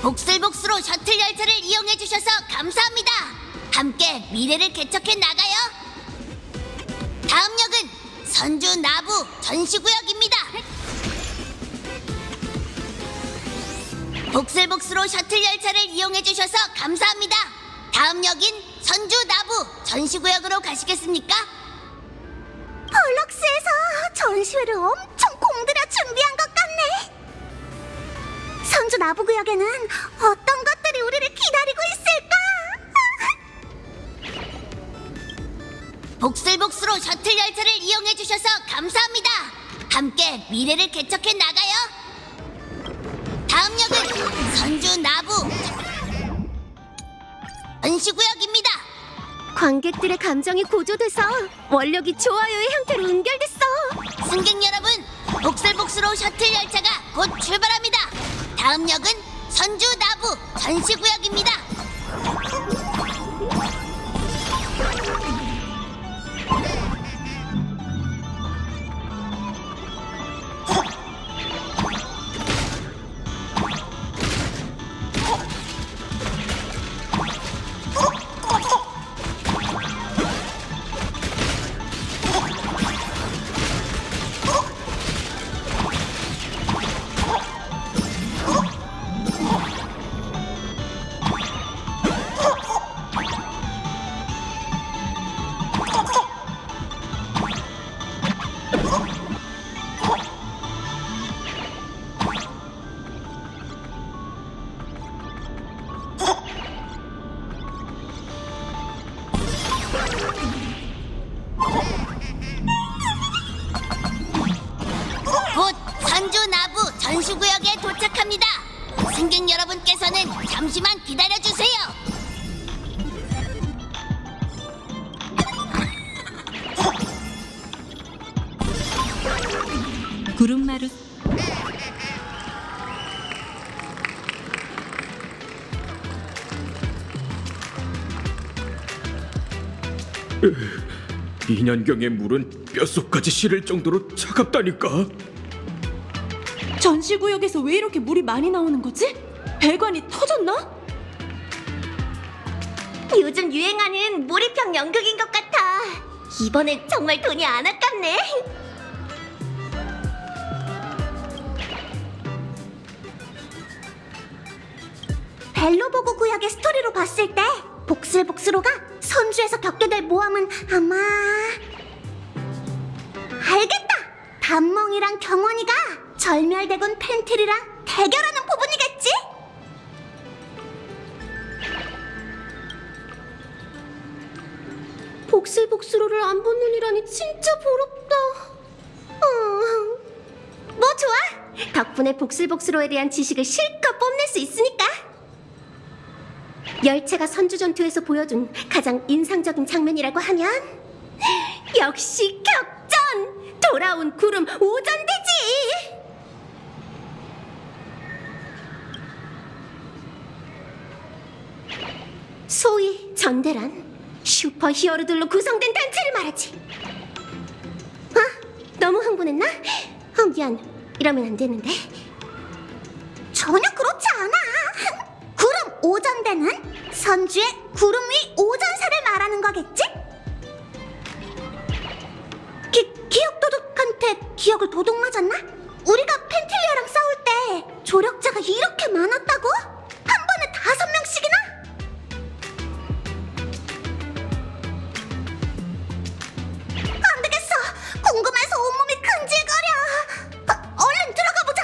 복슬복스로 셔틀 열차를 이용해 주셔서 감사합니다. 함께 미래를 개척해 나가요. 다음 역은 선주 나부 전시구역입니다. 복슬복스로 셔틀 열차를 이용해 주셔서 감사합니다. 다음 역인 선주 나부 전시구역으로 가시겠습니까? 펄럭스에서 전시회를 엄청 공들여 준비한 것 같네. 선주 나부구역에는 어떤 것들이 우리를 기다리고 있을까? 복슬복스로 셔틀 열차를 이용해 주셔서 감사합니다. 함께 미래를 개척해 나가요. 다음 역은 선주 나부 전시구역입니다. 관객들의 감정이 고조돼서 원력이 좋아요의 형태로 연결됐어. 승객 여러분, 복슬복스로 셔틀 열차가 곧 출발합니다. 다음 역은 선주 나부 전시구역입니다. 곧 선주 나부 전시구역에 도착합니다. 승객 여러분께서는 잠시만 기다려주세요. 구름마루 인연경의 물은 뼛속까지 시릴 정도로 차갑다니까. 전시구역에서 왜 이렇게 물이 많이 나오는 거지? 배관이 터졌나? 요즘 유행하는 몰입형 연극인 것 같아. 이번엔 정말 돈이 안 아깝네. 벨로보고 구역의 스토리로 봤을 때 복슬복스로가 선주에서 겪게 될 모험은 아마... 알겠다! 단몽이랑 경원이가 절멸대군 펜트리랑 대결하는 부분이겠지? 복슬복스로를 안 본 눈이라니 진짜 부럽다. 뭐 좋아! 덕분에 복슬복스로에 대한 지식을 실컷 뽐낼 수 있으니까. 열차가 선주 전투에서 보여준 가장 인상적인 장면이라고 하면 역시 격전! 돌아온 구름 오전대지! 소위 전대란 슈퍼 히어로들로 구성된 단체를 말하지. 너무 흥분했나? 미안. 이러면 안 되는데. 전혀 그렇지 않아. 구름 오전대는 선주의 구름 위 오전사를 말하는 거겠지? 기억 도둑한테 기억을 도둑 맞았나? 우리가 펜틸리아랑 싸울 때 조력자가 이렇게 많았다고? 한 번에 5명씩이나? 안 되겠어. 궁금해서 온몸이 근질거려. 얼른 들어가 보자.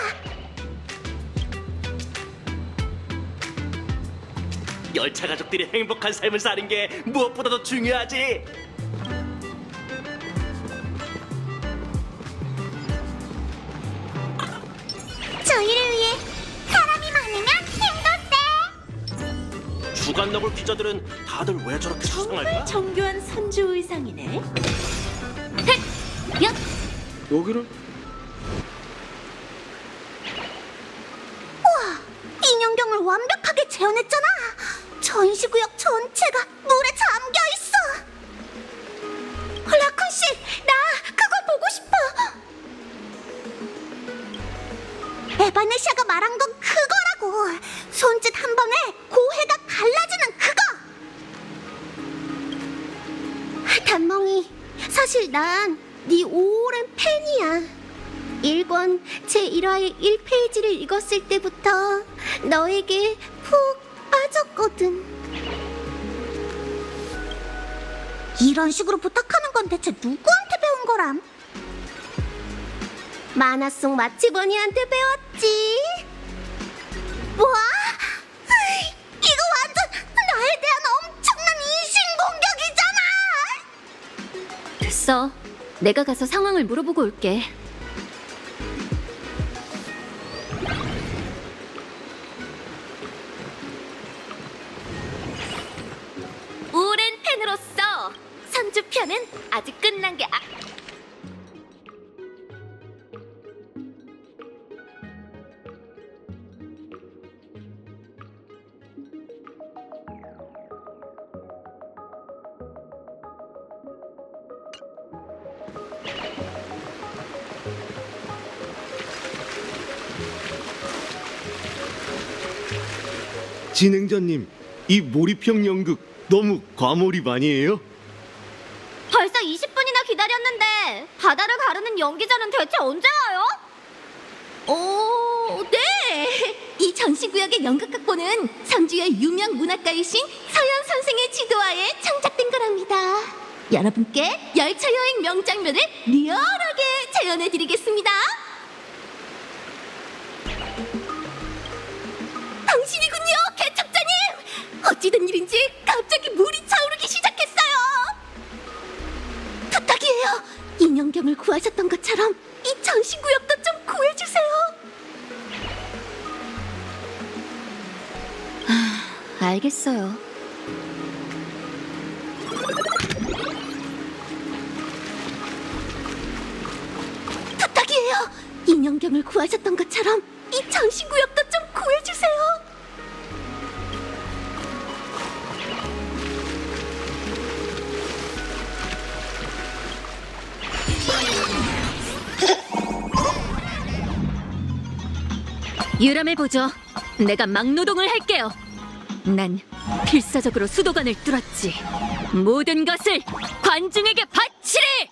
열차 가족들이 행복한 삶을 사는 게 무엇보다도 중요하지. 저희를 위해 사람이 많으면 힘도 세. 주간 너블 기자들은 다들 왜 저렇게 수상할까? 정교한 선주 의상이네. 여기는 우와, 인형경을 완벽하게 재현했잖아. 전시구역 전체가 물에 잠겨 있어. 라쿤 씨, 나 그거 보고 싶어. 에바네시아가 말한 건 그거라고. 손짓 사실 난 네 오랜 팬이야. 1권 제1화의 1페이지를 읽었을 때부터 너에게 푹 빠졌거든. 이런 식으로 부탁하는 건 대체 누구한테 배운 거람? 만화 속 마치버니한테 배웠지. 뭐? 이거 완전 나에 대한 엄청난 인신공격이잖아. 됐어. 내가 가서 상황을 물어보고 올게. 오랜 팬으로서 선주 편은 아직 끝난 게 진행자님, 이 몰입형 연극 너무 과몰입 아니에요? 벌써 20분이나 기다렸는데 바다를 가르는 연기자는 대체 언제 와요? 네! 이 전시구역의 연극극본은 선주의 유명 문학가이신 서현 선생의 지도하에 창작된 거랍니다. 여러분께 열차 여행 명장면을 리얼하게 재현해드리겠습니다. 당신이군요, 개척자님! 어찌된 일인지 갑자기 물이 차오르기 시작했어요. 부탁이에요. 인형경을 구하셨던 것처럼 이 전시구역도 좀 구해주세요. 알겠어요. 부탁이에요. 인형경을 구하셨던 것처럼 이 전시구역도 좀 구해주세요. 유람해보죠. 내가 막노동을 할게요. 난 필사적으로 수도관을 뚫었지. 모든 것을 관중에게 바치리!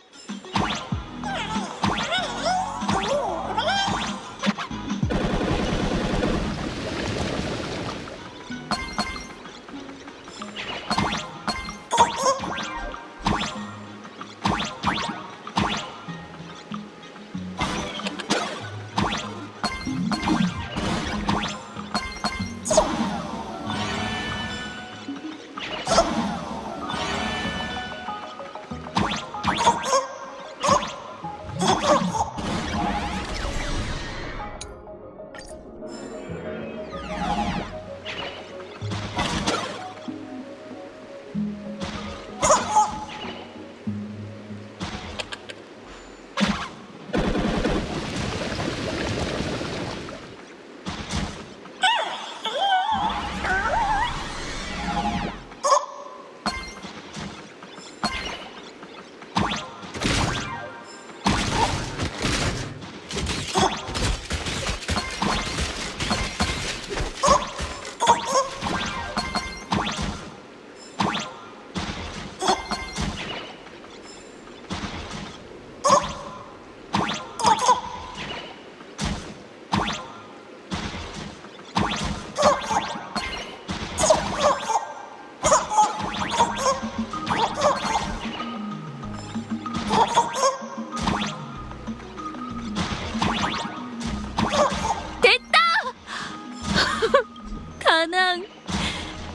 다낭,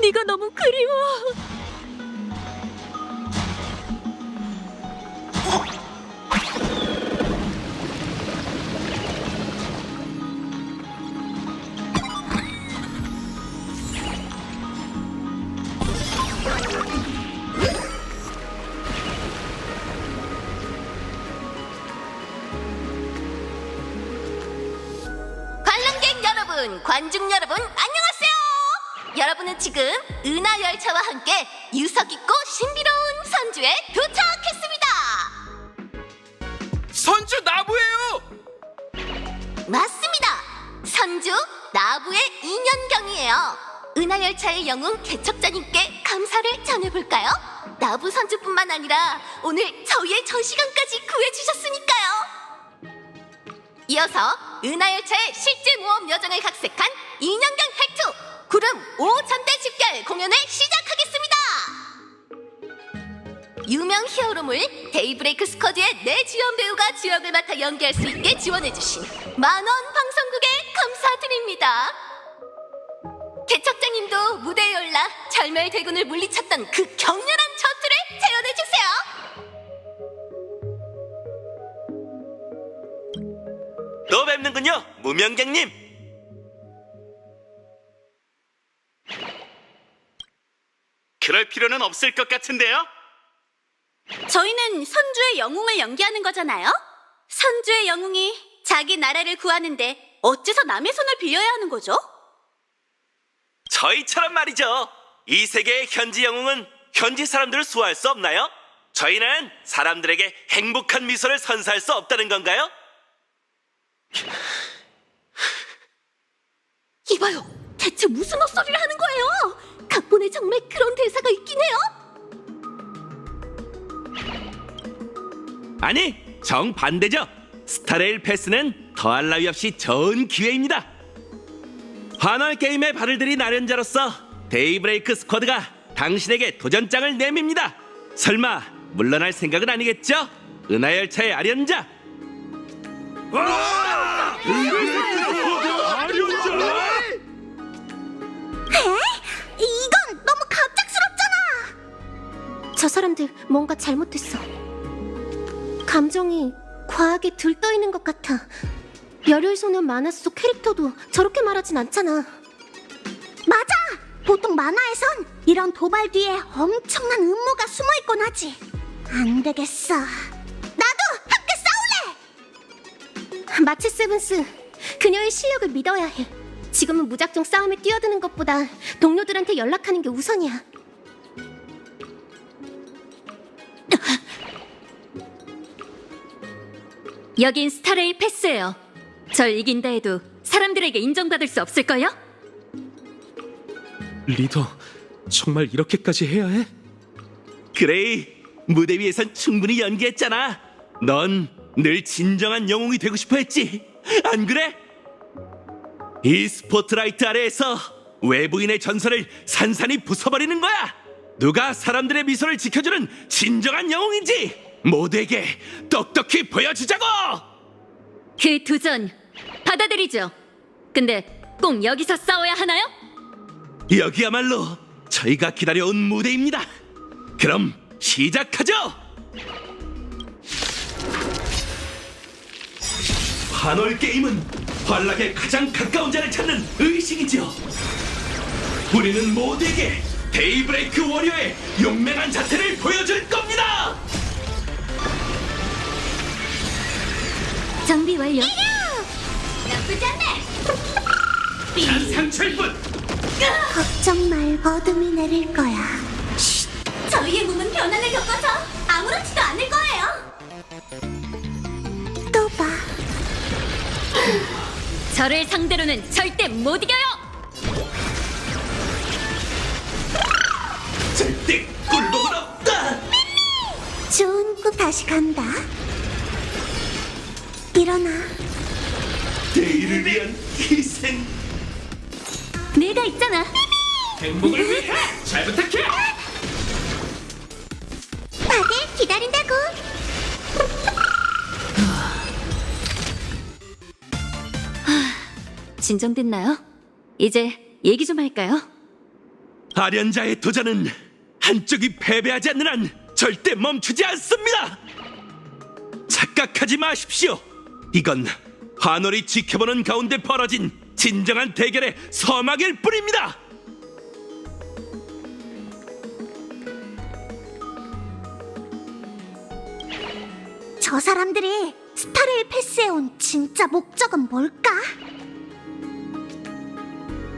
네가 너무 그리워. 관람객 여러분, 관중 여러분, 안녕하세요. 여러분은 지금 은하열차와 함께 유서깊고 신비로운 선주에 도착했습니다. 선주 나부예요. 맞습니다. 선주 나부의 인연경이에요. 은하열차의 영웅 개척자님께 감사를 전해볼까요? 나부 선주뿐만 아니라 오늘 저희의 전시관까지 구해주셨으니까요. 이어서 은하열차의 실제 모험 여정을 각색한 인형경 획투 구름 5전대 집결 공연을 시작하겠습니다. 유명 히어로물 데이브레이크 스쿼드의 내 주연 배우가 주역을 맡아 연기할 수 있게 지원해주신 만원 방송국에 감사드립니다. 개척자님도 무대에 올라 절멸 대군을 물리쳤던 그 격렬한 전투를 재현해주세요. 또 뵙는군요, 무명경님. 그럴 필요는 없을 것 같은데요? 저희는 선주의 영웅을 연기하는 거잖아요. 선주의 영웅이 자기 나라를 구하는데 어째서 남의 손을 빌려야 하는 거죠? 저희처럼 말이죠. 이 세계의 현지 영웅은 현지 사람들을 수호할 수 없나요? 저희는 사람들에게 행복한 미소를 선사할 수 없다는 건가요? 이봐요, 대체 무슨 헛소리를 하는 거예요? 각본에 정말 그런 대사가 있긴 해요? 아니, 정반대죠. 스타레일 패스는 더할 나위 없이 좋은 기회입니다. 환월 게임의 발을 들인 나련자로서 데이브레이크 스쿼드가 당신에게 도전장을 내밉니다. 설마 물러날 생각은 아니겠죠? 은하열차의 아련자. 이건 너무 갑작스럽잖아. 저 사람들 뭔가 잘못했어. 감정이 과하게 들떠있는 것 같아. 열혈소년 만화 속 캐릭터도 저렇게 말하진 않잖아. 맞아. 보통 만화에선 이런 도발 뒤에 엄청난 음모가 숨어있곤 하지. 안 되겠어. 나도 함께 싸울래. 마치 세븐스, 그녀의 실력을 믿어야 해. 지금은 무작정 싸움에 뛰어드는 것보다 동료들한테 연락하는 게 우선이야. 여긴 스타레일 패스예요. 절 이긴다 해도 사람들에게 인정받을 수 없을걸요? 리더, 정말 이렇게까지 해야 해? 그레이, 무대 위에선 충분히 연기했잖아. 넌 늘 진정한 영웅이 되고 싶어 했지, 안 그래? 이 스포트라이트 아래에서 외부인의 전선을 산산이 부숴버리는 거야. 누가 사람들의 미소를 지켜주는 진정한 영웅인지 모두에게 똑똑히 보여주자고. 그 도전 받아들이죠. 근데 꼭 여기서 싸워야 하나요? 여기야말로 저희가 기다려온 무대입니다. 그럼 시작하죠. 환월 게임은 환락에 가장 가까운 자를 찾는 의식이죠. 우리는 모두에게 데이브레이크 워리어의 용맹한 자태를 보여줄 겁니다. 정비 완료. 나쁘지 않네. 상철분, 걱정 말. 어둠이 내릴 거야. 저희의 몸은 변화를 겪어서 아무렇지도 않을 거예요. 또 봐. 저를 상대로는 절대 못 이겨요. 절대 꿀복은 없다. 좋은 꿈 다시 간다. 일어나. 데이를 위한 희생. 내가 있잖아. 행복을 위해 잘 부탁해. 다들 기다린다고. 진정됐나요? 이제 얘기 좀 할까요? 아련자의 도전은 한쪽이 패배하지 않는 한 절대 멈추지 않습니다. 착각하지 마십시오. 이건 환월이 지켜보는 가운데 벌어진 진정한 대결의 서막일 뿐입니다. 저 사람들이 스타레일 패스에 온 진짜 목적은 뭘까?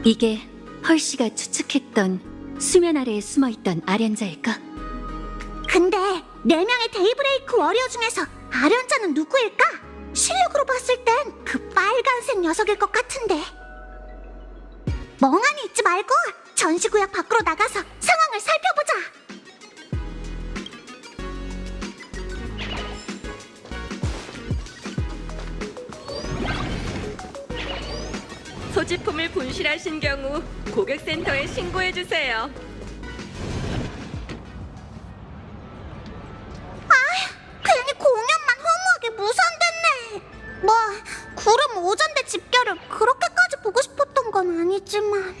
이게 헐씨가 추측했던 수면 아래에 숨어있던 아련자일까? 근데 4명의 데이브레이크 워리어 중에서 아련자는 누구일까? 실력으로 봤을 땐 그 빨간색 녀석일 것 같은데. 멍하니 있지 말고 전시구역 밖으로 나가서 상황을 살펴보자. 소지품을 분실하신 경우 고객센터에 신고해 주세요. 괜히 공연만 허무하게 무산됐네. 뭐 구름 오전대 집결을 그렇게까지 보고 싶었던 건 아니지만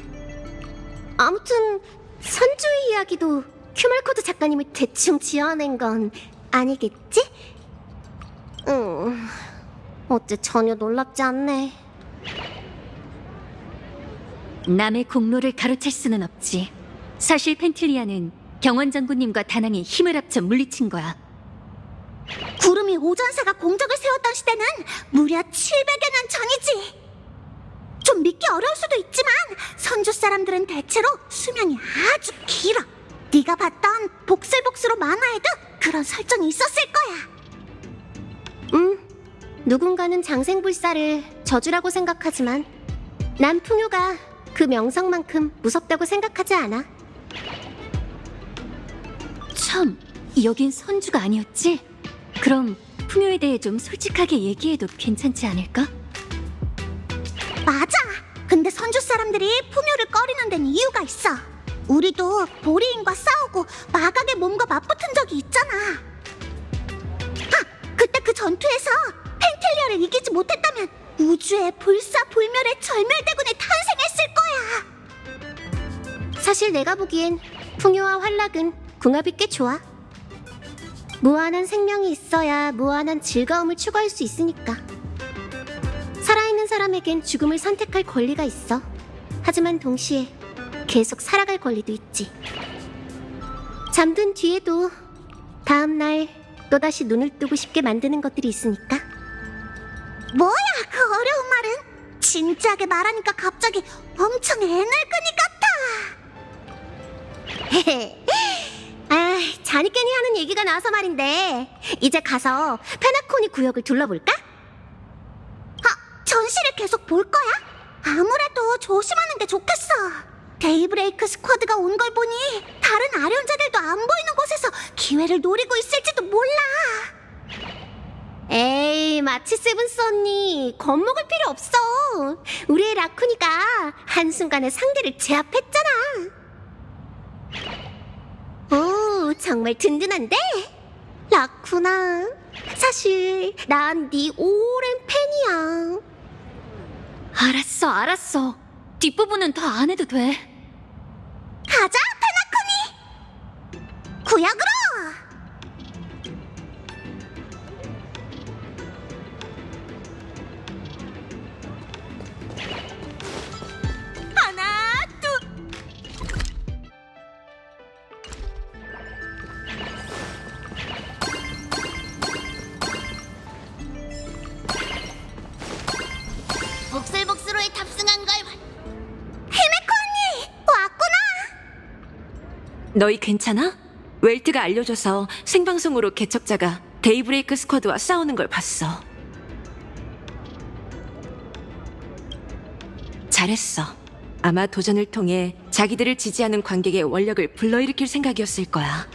아무튼 선주의 이야기도 큐말코드 작가님이 대충 지어낸 건 아니겠지? 어째 전혀 놀랍지 않네. 남의 공로를 가로챌 수는 없지. 사실 펜틸리아는 경원 장군님과 다낭이 힘을 합쳐 물리친 거야. 구름이 오전사가 공적을 세웠던 시대는 무려 700여 년 전이지. 좀 믿기 어려울 수도 있지만 선주 사람들은 대체로 수명이 아주 길어. 네가 봤던 복슬복스로 만화에도 그런 설정이 있었을 거야. 누군가는 장생불사를 저주라고 생각하지만 난 풍요가 그 명성만큼 무섭다고 생각하지 않아. 참, 여긴 선주가 아니었지? 그럼 풍요에 대해 좀 솔직하게 얘기해도 괜찮지 않을까? 맞아. 근데 선주 사람들이 풍요를 꺼리는 데는 이유가 있어. 우리도 보리인과 싸우고 마각의 몸과 맞붙은 적이 있잖아. 그때 그 전투에서 펜텔리아를 이기지 못했다면 우주의 불사불멸의 절멸대군이 탄생했을 거야. 사실 내가 보기엔 풍요와 환락은 궁합이 꽤 좋아. 무한한 생명이 있어야 무한한 즐거움을 추구할 수 있으니까. 살아있는 사람에겐 죽음을 선택할 권리가 있어. 하지만 동시에 계속 살아갈 권리도 있지. 잠든 뒤에도 다음날 또다시 눈을 뜨고 싶게 만드는 것들이 있으니까. 뭐야 그 어려운 말은? 진지하게 말하니까 갑자기 엄청 애늙은이 같아. 자니깨니 하는 얘기가 나와서 말인데 이제 가서 페나코니 구역을 둘러볼까? 전시를 계속 볼 거야? 아무래도 조심하는 게 좋겠어. 데이브레이크 스쿼드가 온 걸 보니 다른 아련자들도 안 보이는 곳에서 기회를 노리고 있을지도 몰라. 에이, 마치 세븐스 언니 겁먹을 필요 없어. 우리의 라쿠니가 한순간에 상대를 제압했잖아. 오, 정말 든든한데? 라쿠나, 사실 난 네 오랜 팬이야. 알았어. 뒷부분은 더 안 해도 돼. 가자, 페나코니! 구역으로! 하나, 둘. 복슬복스로에 탑승한 걸 히메코 언니! 왔구나! 너희 괜찮아? 웰트가 알려줘서 생방송으로 개척자가 데이브레이크 스쿼드와 싸우는 걸 봤어. 잘했어. 아마 도전을 통해 자기들을 지지하는 관객의 원력을 불러일으킬 생각이었을 거야.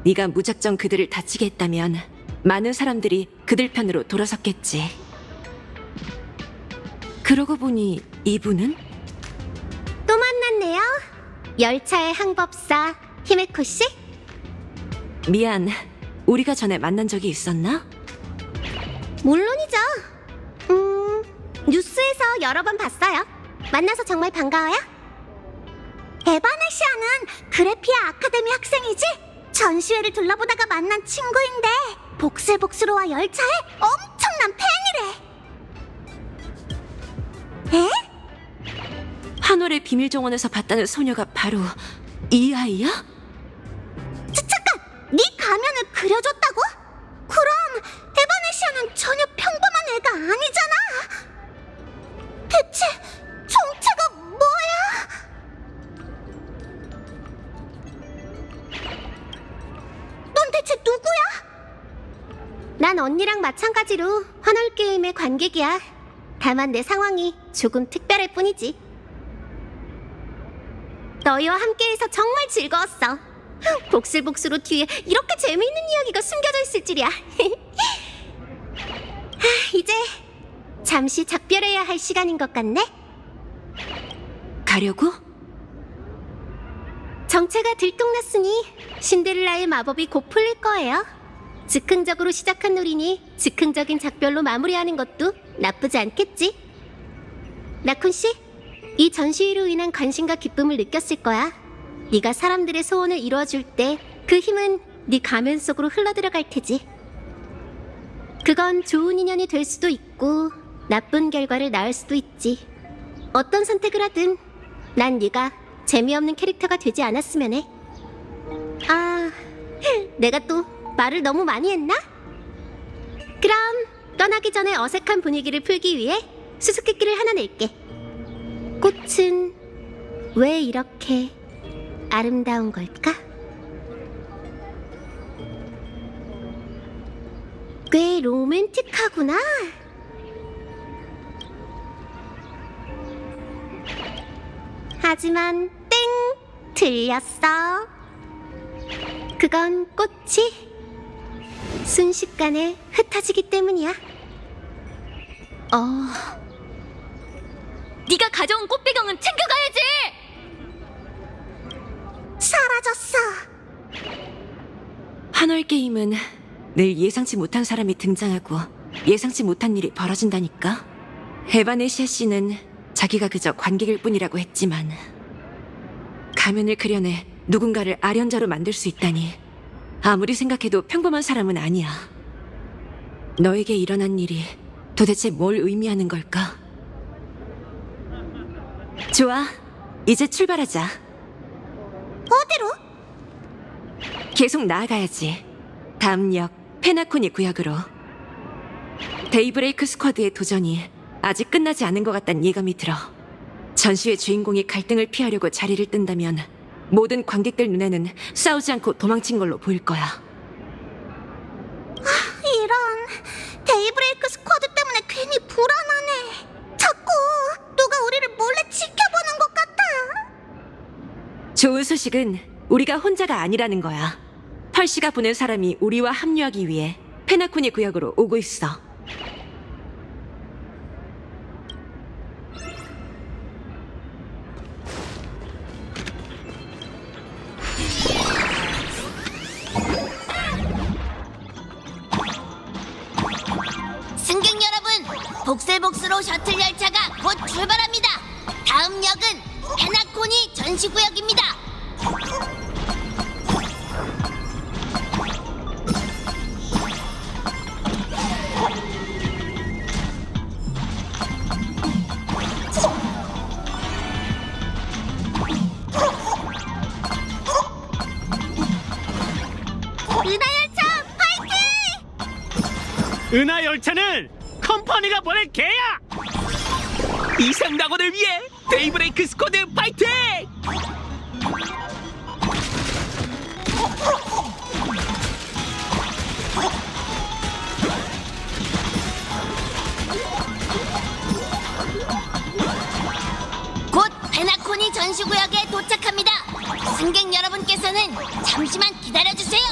네가 무작정 그들을 다치게 했다면 많은 사람들이 그들 편으로 돌아섰겠지. 그러고 보니 이분은? 또 만났네요. 열차의 항법사 히메코 씨? 미안, 우리가 전에 만난 적이 있었나? 물론이죠. 뉴스에서 여러 번 봤어요. 만나서 정말 반가워요. 에바네시아는 그래피아 아카데미 학생이지? 전시회를 둘러보다가 만난 친구인데 복슬복스로와 열차의 엄청난 팬이래. 에? 환월의 비밀 정원에서 봤다는 소녀가 바로 이 아이야? 잠깐! 네 가면을 그려줬다고? 그럼 에바네시아는 전혀 평범한 애가 아니잖아. 대체 정체가 뭐야? 넌 대체 누구야? 난 언니랑 마찬가지로 환월 게임의 관객이야. 다만 내 상황이 조금 특별할 뿐이지. 너희와 함께해서 정말 즐거웠어. 복슬복스로 뒤에 이렇게 재미있는 이야기가 숨겨져 있을 줄이야. 이제 잠시 작별해야 할 시간인 것 같네. 가려고? 정체가 들통났으니 신데렐라의 마법이 곧 풀릴 거예요. 즉흥적으로 시작한 놀이니 즉흥적인 작별로 마무리하는 것도 나쁘지 않겠지? 라쿤 씨, 이 전시회로 인한 관심과 기쁨을 느꼈을 거야. 네가 사람들의 소원을 이루어줄 때 그 힘은 네 가면 속으로 흘러들어갈 테지. 그건 좋은 인연이 될 수도 있고 나쁜 결과를 낳을 수도 있지. 어떤 선택을 하든 난 네가 재미없는 캐릭터가 되지 않았으면 해. 아, 내가 또 말을 너무 많이 했나? 그럼 떠나기 전에 어색한 분위기를 풀기 위해 수수께끼를 하나 낼게. 꽃은 왜 이렇게 아름다운 걸까? 꽤 로맨틱하구나. 하지만 땡! 틀렸어. 그건 꽃이 순식간에 흩어지기 때문이야. 네가 가져온 꽃배경은 챙겨가야지. 사라졌어. 한월 게임은 늘 예상치 못한 사람이 등장하고 예상치 못한 일이 벌어진다니까. 에바네시아 씨는 자기가 그저 관객일 뿐이라고 했지만 가면을 그려내 누군가를 아련자로 만들 수 있다니 아무리 생각해도 평범한 사람은 아니야. 너에게 일어난 일이 도대체 뭘 의미하는 걸까? 좋아, 이제 출발하자. 어디로? 계속 나아가야지. 다음 역 페나코니 구역으로. 데이브레이크 스쿼드의 도전이 아직 끝나지 않은 것 같다는 예감이 들어. 전시회 주인공이 갈등을 피하려고 자리를 뜬다면 모든 관객들 눈에는 싸우지 않고 도망친 걸로 보일 거야. 이런, 데이브레이크 스쿼드 때문에 괜히 불안하네. 자꾸 누가 우리를 몰래 지켜보는 것 같아. 좋은 소식은 우리가 혼자가 아니라는 거야. 펄시가 보낸 사람이 우리와 합류하기 위해 페나코니 구역으로 오고 있어. 승객 여러분, 복슬복스로 셔틀 열차가 곧 출발합니다. 다음 역은 페나코니 전시구역입니다. 은하열차 파이팅! 은하 열차는 컴퍼니가 보낼 개야. 이상 낙원을 위해 데이브레이크 스쿼드 파이팅! 곧 페나코니 전시구역에 도착합니다. 승객 여러분께서는 잠시만 기다려주세요.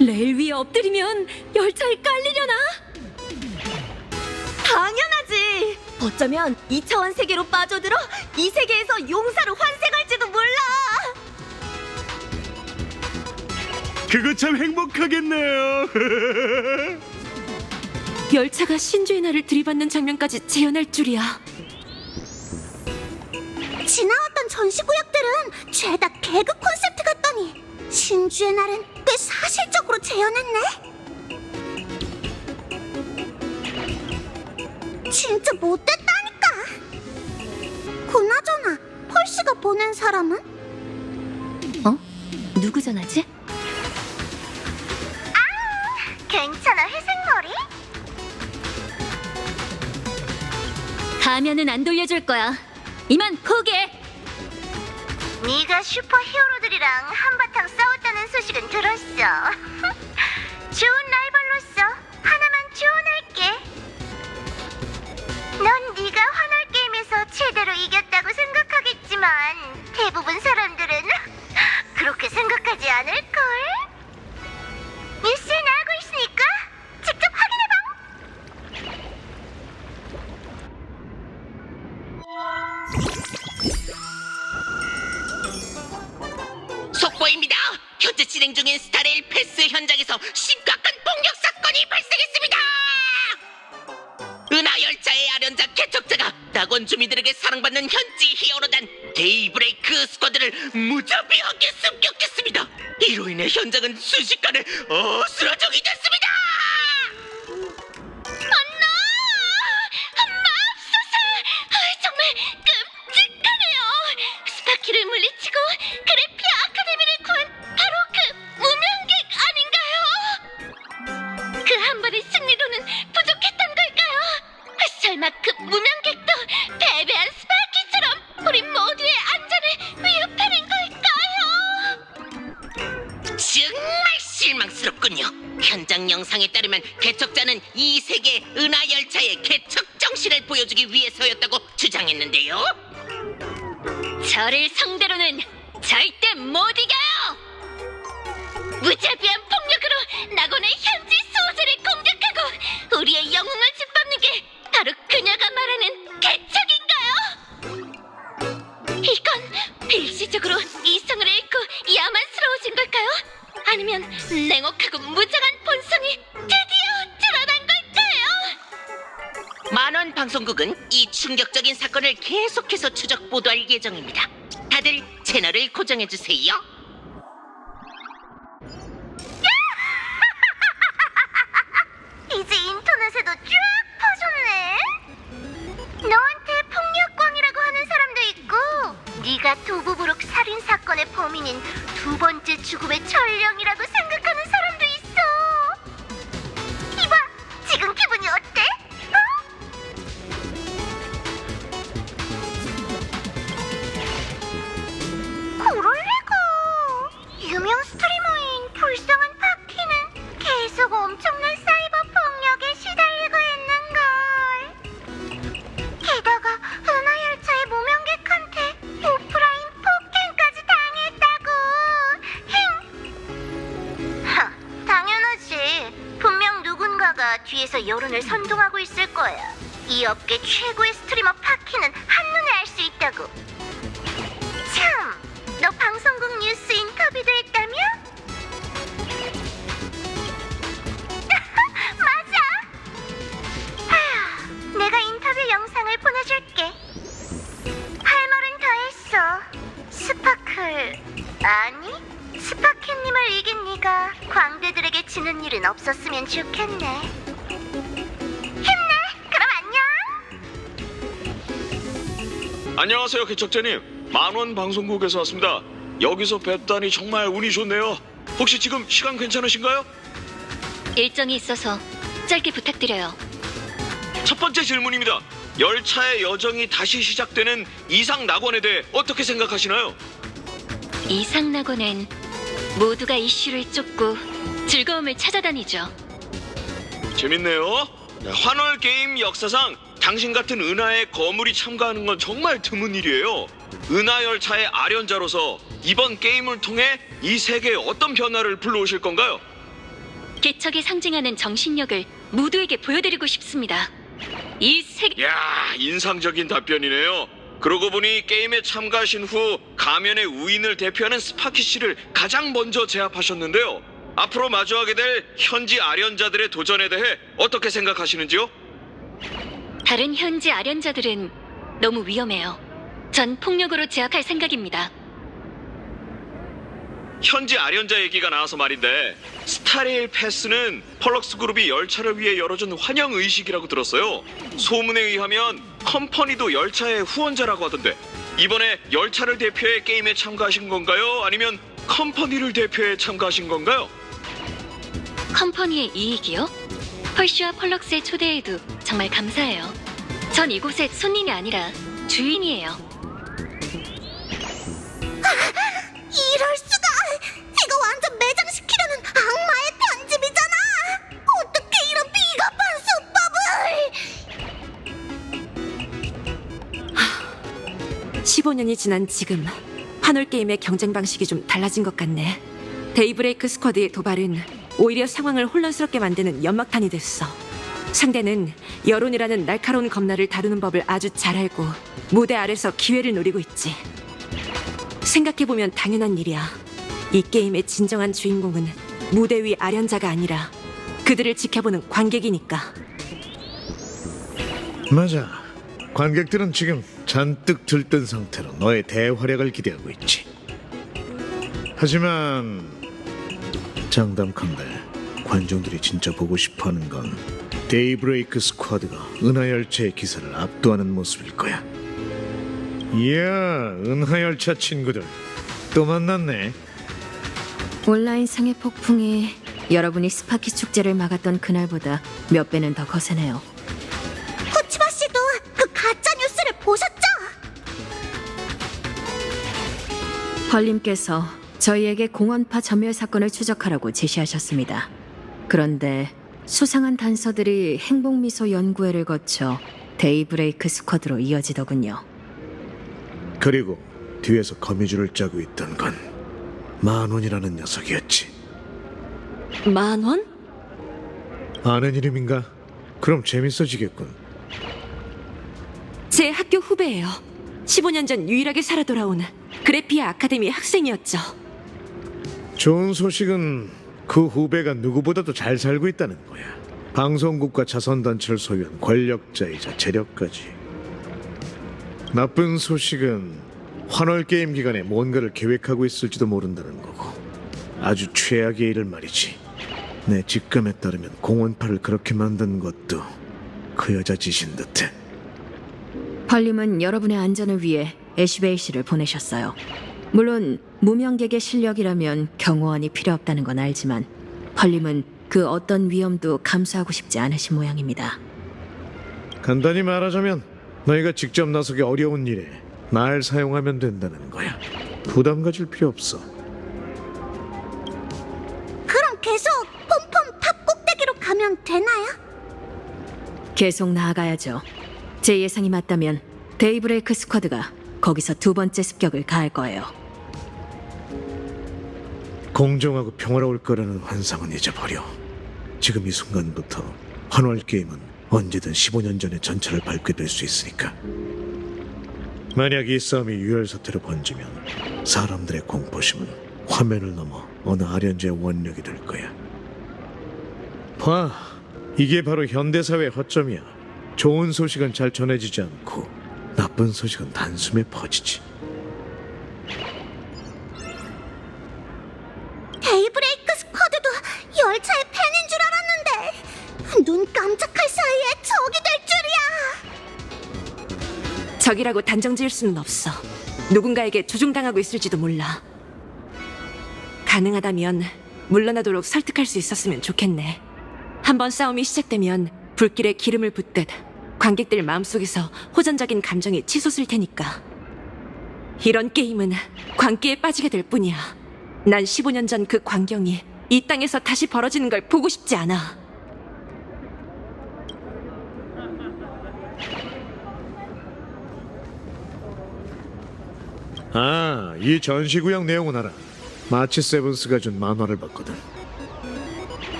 레일 위에 엎드리면 열차에 깔리려나? 당연하지. 어쩌면 2차원 세계로 빠져들어 이 세계에서 용사로 환생할지도 몰라. 그거 참 행복하겠네요. 열차가 신주의 날을 들이받는 장면까지 재현할 줄이야. 지나왔던 전시구역들은 죄다 개그 콘셉트 같더니 신주의 날은 꽤 사실적으로 재현했네. 진짜 못됐다니까. 그나저나 펄시가 보낸 사람은? 누구 전화지? 괜찮아, 회색머리? 가면은 안 돌려줄 거야. 이만 포기해. 네가 슈퍼히어로들이랑 한바탕 싸웠다는 소식은 들었어. 좋은 라이벌로서 하나만 조언할게. 넌 네가 환월 게임에서 제대로 이겼다고 생각하겠지만 대부분 사람들은 그렇게 생각하지 않을걸? 뉴스에 나오고 있으니까 직접 확인해봐. 속보입니다. 현재 진행 중인 스타레일 패스 현장에서 심각한 폭력 사건이 발생했습니다. 은하 열차의 아련자 개척자가 낙원 주민들에게 사랑받는 현지 히어로단 데이브레이크 스쿼드를 무자비하게 습격했습니다. 이로 인해 현장은 순식간에 어수라정이 됐습니다. 정말 끔찍하네요. 스파키를 물리치고 그래피아 아카데미를 구한 바로 그 무명객 아닌가요? 그 한 번의 승리로는 부족했던 걸까요? 설마 그 무명객도 패배한 스파키처럼 우리 모두의 안전을 위협하는 걸까요? 정말 실망스럽군요. 현장 영상에 따르면 개척자는 이 세계 은하 열차의 개척 정신을 보여주기 위해서였다고 주장했는데요. 저를 상대로는 절대 못 이겨요! 무자비한 폭력으로 낙원의 현지 소재를 공격하고 우리의 영웅을 짓밟는 게 바로 그녀가 말하는 개척인가요? 이건 일시적으로 이성을 잃고 야만스러워진 걸까요? 아니면 냉혹하고 무장한 본성이 드디어 드러난 걸까요? 만원 방송국은 이 충격적인 사건을 계속해서 추적 보도할 예정입니다. 다들 채널을 고정해주세요. 이제 인터넷에도 쫙 퍼졌네. 너한테 폭력광이라고 하는 사람도 있고 네가 도부부룩 살인 사건의 범인인 두 번째 죽음의 전령이라고 생각하는 사람도 있어. 이봐, 지금 기분이 어때? 그럴 리가. 유명 스트리머인 불쌍한 파키는 계속 엄청난 사이버 폭력에 시달리고 있는걸. 게다가 은하열차의 무명객한테 오프라인 폭행까지 당했다고. 당연하지. 분명 누군가가 뒤에서 여론을 선동하고 있을 거야. 이 업계 최고의 스트리머 파키는 한눈에 알 수 있다고. 참, 너 방송국 뉴스 인터뷰도 했다며? 맞아. 아휴, 내가 인터뷰 영상을 보내줄게. 할 말은 다 했어. 스파클 아니, 스파켓님을 이긴 네가 광대들에게 지는 일은 없었으면 좋겠네. 힘내. 그럼 안녕. 안녕하세요, 개척자님. 만원 방송국에서 왔습니다. 여기서 뵙다니 정말 운이 좋네요. 혹시 지금 시간 괜찮으신가요? 일정이 있어서 짧게 부탁드려요. 첫 번째 질문입니다. 열차의 여정이 다시 시작되는 이상 낙원에 대해 어떻게 생각하시나요? 이상 낙원엔 모두가 이슈를 쫓고 즐거움을 찾아다니죠. 재밌네요. 환월 게임 역사상 당신 같은 은하의 거물이 참가하는 건 정말 드문 일이에요. 은하 열차의 아련자로서 이번 게임을 통해 이 세계에 어떤 변화를 불러오실 건가요? 개척이 상징하는 정신력을 모두에게 보여드리고 싶습니다. 이 세계... 야, 인상적인 답변이네요. 그러고 보니 게임에 참가하신 후 가면의 우인을 대표하는 스파키 씨를 가장 먼저 제압하셨는데요. 앞으로 마주하게 될 현지 아련자들의 도전에 대해 어떻게 생각하시는지요? 다른 현지 아련자들은 너무 위험해요. 전 폭력으로 제압할 생각입니다. 현지 아련자 얘기가 나와서 말인데 스타레일 패스는 펄럭스 그룹이 열차를 위해 열어준 환영 의식이라고 들었어요. 소문에 의하면 컴퍼니도 열차의 후원자라고 하던데 이번에 열차를 대표해 게임에 참가하신 건가요? 아니면 컴퍼니를 대표해 참가하신 건가요? 컴퍼니의 이익이요? 펄쉬와 펄럭스의 초대에도 정말 감사해요. 전 이곳의 손님이 아니라 주인이에요. 이럴 수가. 이거 완전 매장 15년이 지난 지금 환월 게임의 경쟁 방식이 좀 달라진 것 같네. 데이브레이크 스쿼드의 도발은 오히려 상황을 혼란스럽게 만드는 연막탄이 됐어. 상대는 여론이라는 날카로운 검날을 다루는 법을 아주 잘 알고 무대 아래서 기회를 노리고 있지. 생각해보면 당연한 일이야. 이 게임의 진정한 주인공은 무대 위 아련자가 아니라 그들을 지켜보는 관객이니까. 맞아. 관객들은 지금 잔뜩 들뜬 상태로 너의 대활약을 기대하고 있지. 하지만 장담컨대 관중들이 진짜 보고 싶어하는 건 데이브레이크 스쿼드가 은하열차의 기사를 압도하는 모습일 거야. 이야, 은하열차 친구들 또 만났네. 온라인상의 폭풍이 여러분이 스파키 축제를 막았던 그날보다 몇 배는 더 거세네요. 쿠치바 씨도 그 가짜 뉴스를 보셨죠? 펄님께서 저희에게 공원파 전멸 사건을 추적하라고 지시하셨습니다. 그런데 수상한 단서들이 행복미소 연구회를 거쳐 데이브레이크 스쿼드로 이어지더군요. 그리고 뒤에서 거미줄을 짜고 있던 건 만원이라는 녀석이었지. 만원? 아는 이름인가? 그럼 재밌어지겠군. 제 학교 후배예요. 15년 전 유일하게 살아 돌아온 그래피아 아카데미 학생이었죠. 좋은 소식은 그 후배가 누구보다도 잘 살고 있다는 거야. 방송국과 자선단체를 소유한 권력자이자 재력까지. 나쁜 소식은 환월 게임 기간에 뭔가를 계획하고 있을지도 모른다는 거고. 아주 최악의 일을 말이지. 내 직감에 따르면 공원파를 그렇게 만든 것도 그 여자 짓인 듯해. 펄님은 여러분의 안전을 위해 애쉬베이 씨를 보내셨어요. 물론 무명객의 실력이라면 경호원이 필요 없다는 건 알지만 펄님은 그 어떤 위험도 감수하고 싶지 않으신 모양입니다. 간단히 말하자면 너희가 직접 나서기 어려운 일에 날 사용하면 된다는 거야. 부담 가질 필요 없어. 그럼 계속 폼폼 탑 꼭대기로 가면 되나요? 계속 나아가야죠. 제 예상이 맞다면 데이브레이크 스쿼드가 거기서 두 번째 습격을 가할 거예요. 공정하고 평화로울 거라는 환상은 잊어버려. 지금 이 순간부터 환월 게임은 언제든 15년 전의 전차를 밟게 될 수 있으니까. 만약 이 싸움이 유혈 사태로 번지면 사람들의 공포심은 화면을 넘어 어느 아련지의 원력이 될 거야. 봐, 이게 바로 현대사회의 허점이야. 좋은 소식은 잘 전해지지 않고 나쁜 소식은 단숨에 퍼지지. 데이브레이크 스쿼드도 열차의 팬인 줄 알았는데 눈 깜짝할 사이에 적이 될 줄이야. 적이라고 단정 지을 수는 없어. 누군가에게 조종당하고 있을지도 몰라. 가능하다면 물러나도록 설득할 수 있었으면 좋겠네. 한번 싸움이 시작되면 불길에 기름을 붓듯 관객들 마음속에서 호전적인 감정이 치솟을 테니까. 이런 게임은 광기에 빠지게 될 뿐이야. 난 15년 전 그 광경이 이 땅에서 다시 벌어지는 걸 보고 싶지 않아. 아, 이 전시구역 내용은 알아. 마치 세븐스가 준 만화를 봤거든.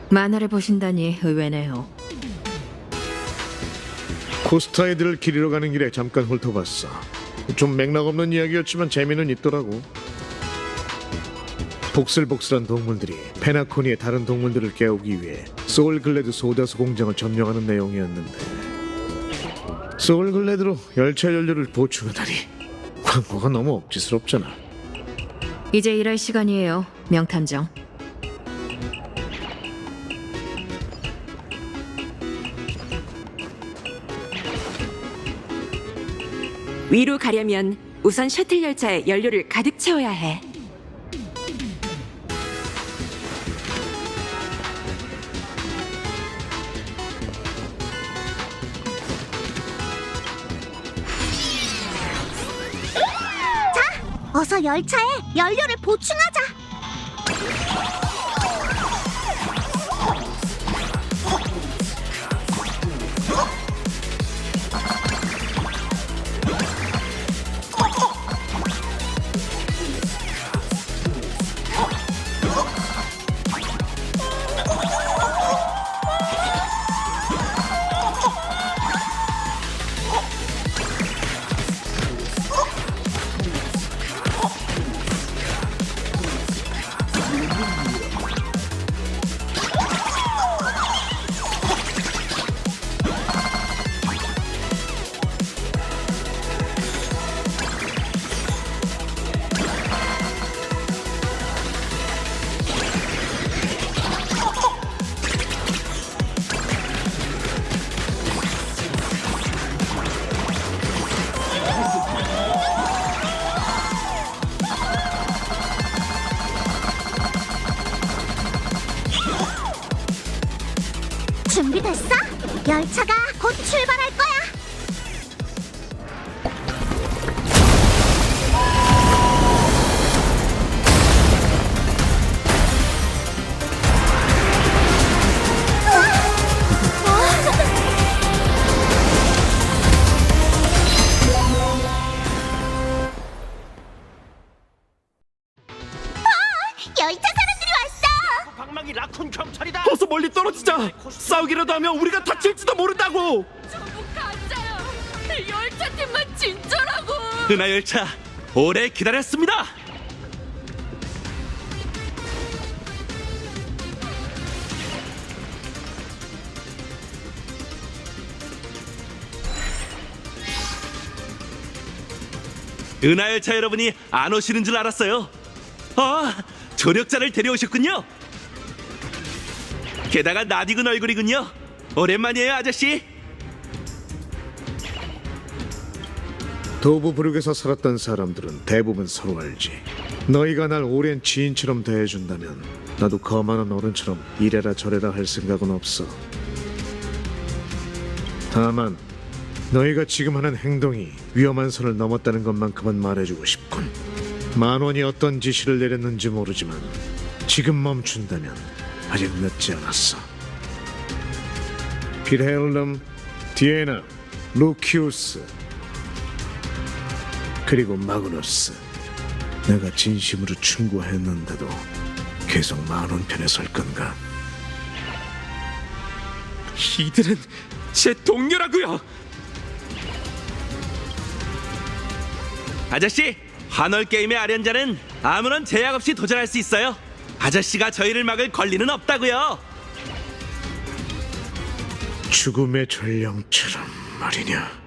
만화를 보신다니 의외네요. 코스타이들을 기리러 가는 길에 잠깐 훑어봤어. 좀 맥락 없는 이야기였지만 재미는 있더라고. 복슬복슬한 동물들이 페나코니의 다른 동물들을 깨우기 위해 소울글래드 소다수 공장을 점령하는 내용이었는데, 소울글래드로 열차 연료를 보충하다니 광고가 너무 억지스럽잖아. 이제 일할 시간이에요, 명탐정. 위로 가려면 우선 셔틀 열차에 연료를 가득 채워야 해. 어서 열차에 연료를 보충하자. 열차가 곧 출발할 거야. 열차 사람들이 왔어. 방망이 라쿤 경찰이다. 어서 멀리 떨어지자. 싸우기라도 하면 우리가 다칠지도 모른다고. 가짜야. 열차팀만 진짜라고. 은하 열차 오래 기다렸습니다. 은하 열차 여러분이 안 오시는 줄 알았어요. 아, 조력자를 데려오셨군요. 게다가 낯익은 얼굴이군요. 오랜만이에요, 아저씨. 도브부룩에서 살았던 사람들은 대부분 서로 알지. 너희가 날 오랜 지인처럼 대해준다면 나도 거만한 어른처럼 이래라 저래라 할 생각은 없어. 다만 너희가 지금 하는 행동이 위험한 선을 넘었다는 것만큼은 말해주고 싶군. 만원이 어떤 지시를 내렸는지 모르지만 지금 멈춘다면 아직 늦지 않았어. 필헬름, 디에나, 루키우스, 그리고 마그누스. 내가 진심으로 충고했는데도 계속 만원 편에 설 건가? 이들은 제 동료라고요. 아저씨, 환월 게임의 아련자는 아무런 제약 없이 도전할 수 있어요. 아저씨가 저희를 막을 권리는 없다고요. 죽음의 전령처럼 말이냐?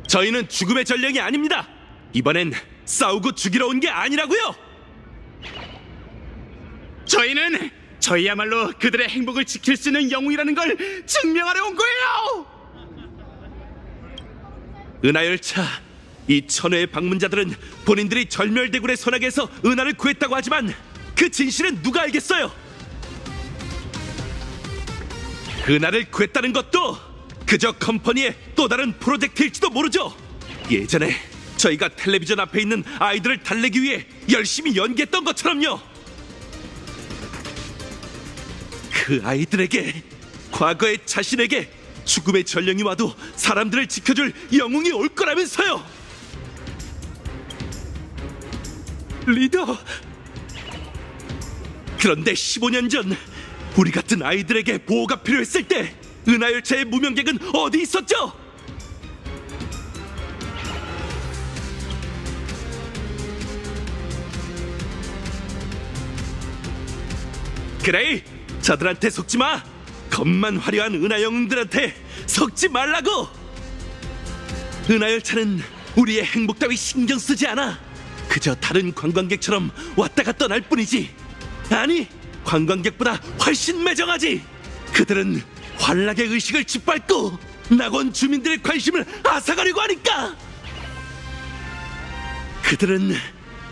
저희는 죽음의 전령이 아닙니다. 이번엔 싸우고 죽이러 온 게 아니라고요. 저희는 저희야말로 그들의 행복을 지킬 수 있는 영웅이라는 걸 증명하러 온 거예요. 은하열차, 이 천회의 방문자들은 본인들이 절멸대군의 손아귀에서 은하를 구했다고 하지만 그 진실은 누가 알겠어요? 은하를 구했다는 것도 그저 컴퍼니의 또 다른 프로젝트일지도 모르죠. 예전에 저희가 텔레비전 앞에 있는 아이들을 달래기 위해 열심히 연기했던 것처럼요. 그 아이들에게, 과거의 자신에게 죽음의 전령이 와도 사람들을 지켜줄 영웅이 올 거라면서요. 리더. 그런데 15년 전 우리 같은 아이들에게 보호가 필요했을 때 은하열차의 무명객은 어디 있었죠? 그레이, 저들한테 속지 마. 겁만 화려한 은하 영웅들한테 속지 말라고. 은하열차는 우리의 행복 따위 신경 쓰지 않아. 그저 다른 관광객처럼 왔다가 떠날 뿐이지. 아니, 관광객보다 훨씬 매정하지. 그들은 환락의 의식을 짓밟고 낙원 주민들의 관심을 앗아가려고 하니까. 그들은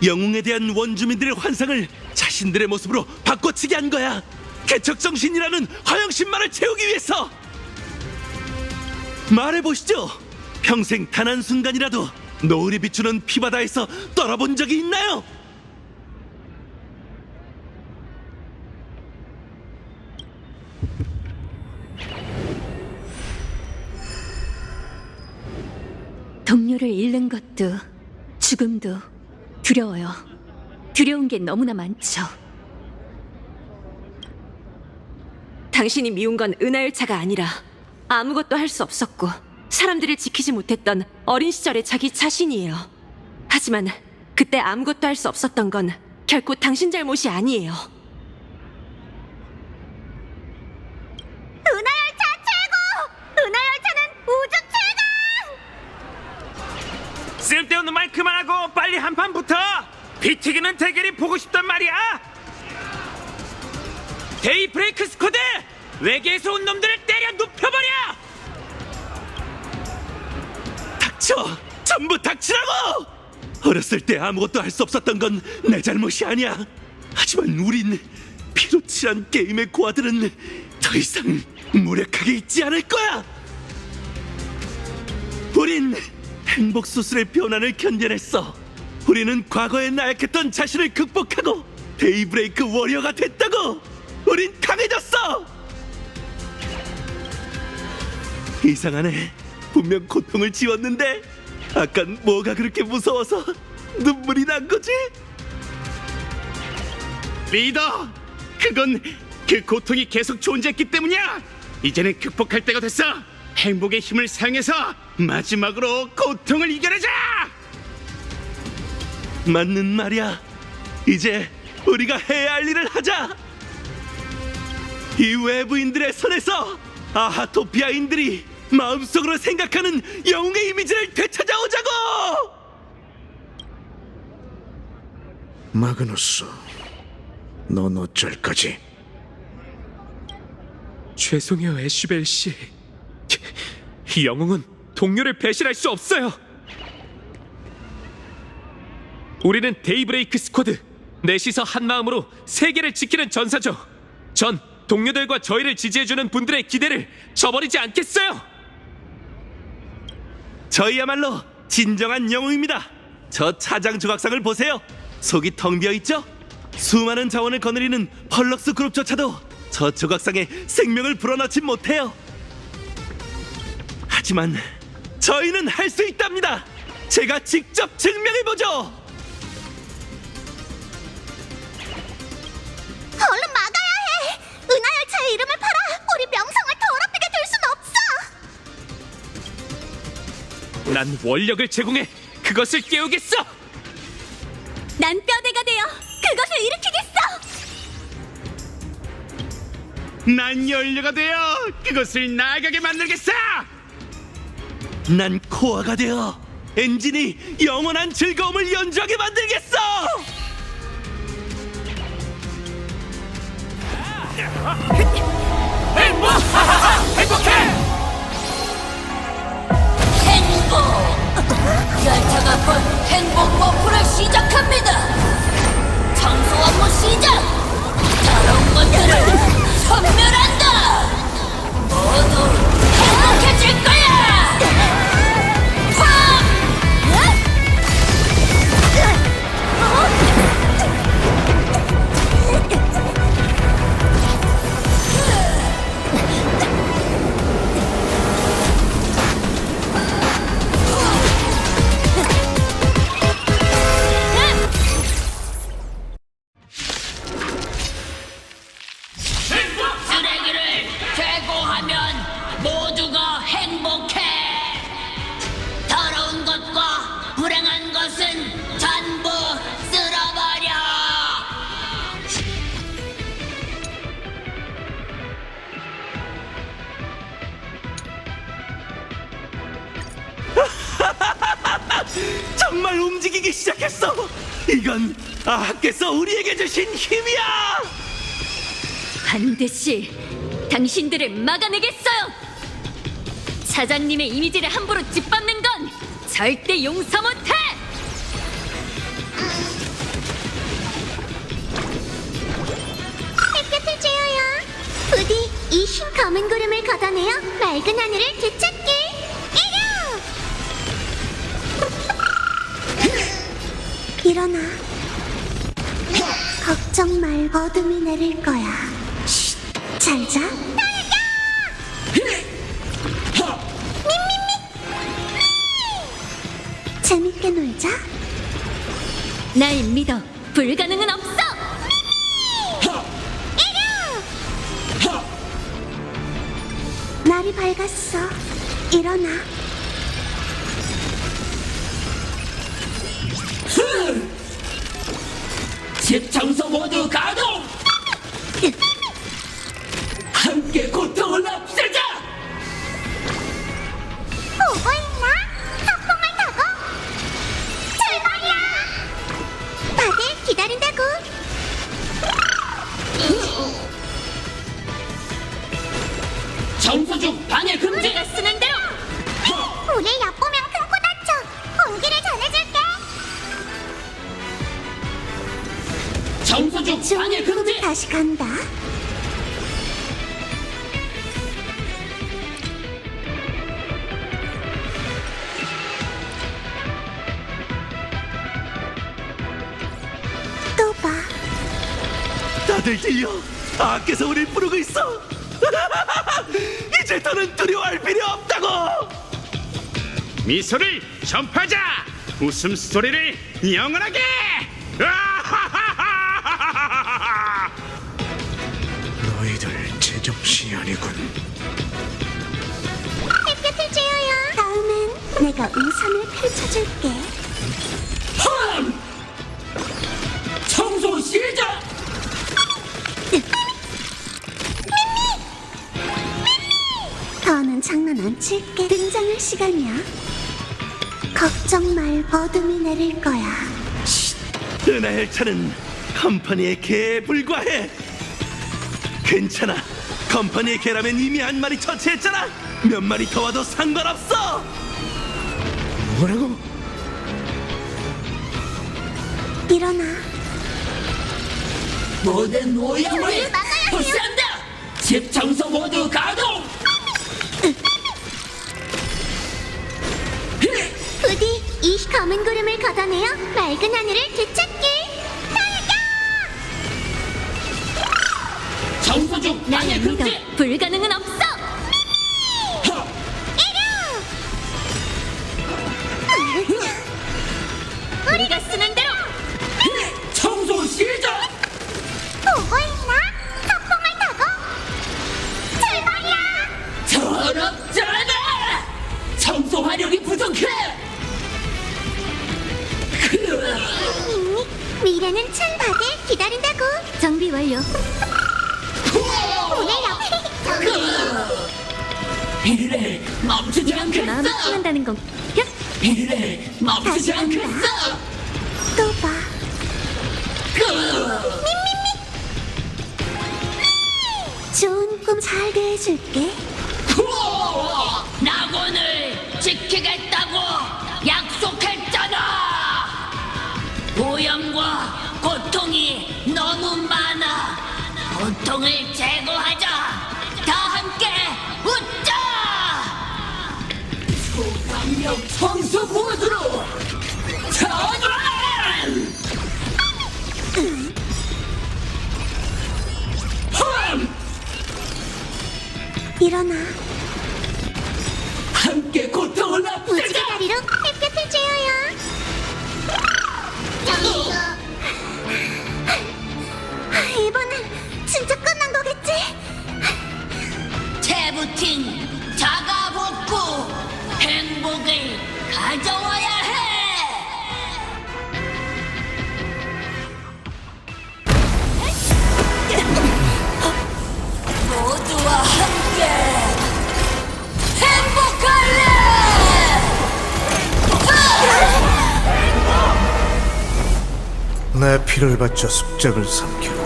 영웅에 대한 원주민들의 환상을 자신들의 모습으로 바꿔치게 한 거야. 개척정신이라는 허영심만을 채우기 위해서. 말해보시죠. 평생 단 한순간이라도 노을이 비추는 피바다에서 떨어본 적이 있나요? 동료를 잃는 것도 죽음도 두려워요. 두려운 게 너무나 많죠. 당신이 미운 건 은하열차가 아니라 아무것도 할 수 없었고 사람들을 지키지 못했던 어린 시절의 자기 자신이에요. 하지만 그때 아무것도 할 수 없었던 건 결코 당신 잘못이 아니에요. 은하열차 최고! 은하열차는 우주 최강! 쓸데없는 말 그만하고 빨리 한판 붙어. 피 튀기는 대결이 보고 싶단 말이야. 데이브레이크 스쿼드! 외계에서 온 놈들을 때려 눕혀버려! 닥쳐! 전부 닥치라고! 어렸을 때 아무것도 할 수 없었던 건 내 잘못이 아니야. 하지만 우린 피로 칠한 게임의 고아들은 더 이상 무력하게 있지 않을 거야. 우린 행복 수술의 변환을 견뎌냈어. 우리는 과거에 나약했던 자신을 극복하고 데이브레이크 워리어가 됐다고. 우린 강해졌어. 이상하네. 분명 고통을 지웠는데 아깐 뭐가 그렇게 무서워서 눈물이 난 거지? 리더, 그건 그 고통이 계속 존재했기 때문이야. 이제는 극복할 때가 됐어. 행복의 힘을 사용해서 마지막으로 고통을 이겨내자. 맞는 말이야. 이제 우리가 해야 할 일을 하자. 이 외부인들의 손에서 아하토피아인들이 마음속으로 생각하는 영웅의 이미지를 되찾아오자고. 마그누스, 넌 어쩔 거지? 죄송해요, 애쉬벨 씨. 영웅은 동료를 배신할 수 없어요. 우리는 데이브레이크 스쿼드, 넷이서 한 마음으로 세계를 지키는 전사죠. 전 동료들과 저희를 지지해주는 분들의 기대를 저버리지 않겠어요. 저희야말로 진정한 영웅입니다. 저 차장 조각상을 보세요. 속이 텅 비어있죠? 수많은 자원을 거느리는 펄럭스 그룹조차도 저 조각상에 생명을 불어넣지 못해요. 하지만 저희는 할 수 있답니다. 제가 직접 증명해보죠. 얼른 막아야 해. 은하열차의 이름을 팔아 우리 명성을 더럽히게 둘 순 없어. 난 원력을 제공해 그것을 깨우겠어. 난 뼈대가 되어 그것을 일으키겠어. 난 연료가 되어 그것을 나아가게 만들겠어. 난 코어가 되어 엔진이 영원한 즐거움을 연주하게 만들겠어. 열차가 곧 행복 버프를 시작합니다. 청소 업무 시작. 더러운 것들을 섬멸한다. 모두 행복해질 거야. 쓰레기를 제거하면 모두가 행복해. 더러운 것과 불행한 것은 전부 쓸어버려. 정말 움직이기 시작했어. 이건 아하께서 우리에게 주신 힘이야. 반드시 당신들을 막아내겠어요. 사장님의 이미지를 함부로 짓밟는 건 절대 용서 못해. 햇볕을 쬐어요. 부디 이 흰 검은 구름을 걷어내어 맑은 하늘을 되찾길. 일어나. 걱정 말. 어둠이 내릴 거야. 잘 자. 재밌게 놀자. 날 믿어. 불가능은 없어. 날이 밝았어. 일어나. 집 청소 모두 가동. 함께 고통을 없애자. 보고 있나? 폭풍을 타고 출발이야. 다들 기다린다고. 청소 중 방해 금지. 내가 쓰는 대로. 우리 얕보면 큰코 다쳐. 공기를 전해줄게. 청소 중 방해 좋은 금지. 다시 간다. 또 봐. 다들 들려? 아께서 우릴 부르고 있어. 이제 더는 두려워할 필요 없다고. 미소를 전파하자. 웃음소리를 영원하게. 너희들 제정신이 아니군. 햇볕을 쬐어요. 다음엔 내가 우산을 펼쳐줄게. 청소 시작. 더는 장난 안 칠게. 등장할 시간이야. 걱정 말고 어둠이 내릴 거야. 은하열차는 컴퍼니의 개에 불과해. 괜찮아. 컴퍼니의 개라면 이미 한 마리 처치했잖아. 몇 마리 더 와도 상관없어. 뭐라고? 일어나. 모든 오염을 저를 막아야 해요. 푸시한다. 집 청소 모두 가동. 부디 이 검은 구름을 걷어내어 맑은 하늘을 되찾게. 청소 중 방해 금지. 불가능은 없어. 우리가 쓰는 대로. 청소 시작. 보고 있나? 석봉을 타고 출발이야. 더럽잖아. 청소 화력이 부족해. 미래는 창밖에 기다린다고. 정비 완료. 보내요. 이래 멈추지 이렇게 마음을 않겠어. 품는다는 건 이래 멈추지 다시 한다. 않겠어. 또 봐. 좋은 꿈 잘 대해줄게. 낙원을 지키겠다고 약속했잖아. 오염과 고통이 너무 많아. 고통을 제거하자. 다 함께 웃자. 초강력 청소 모드로 전환. 일어나. 함께 고통을 없애자. 무지개 다리로 햇볕을 쬐어요. 이번엔 진짜 끝난 거겠지? 재부팅, 자가복구, 행복을 가져와야 해. 모두와 함께 행복할래. 내 피를 바쳐 습작을 삼키고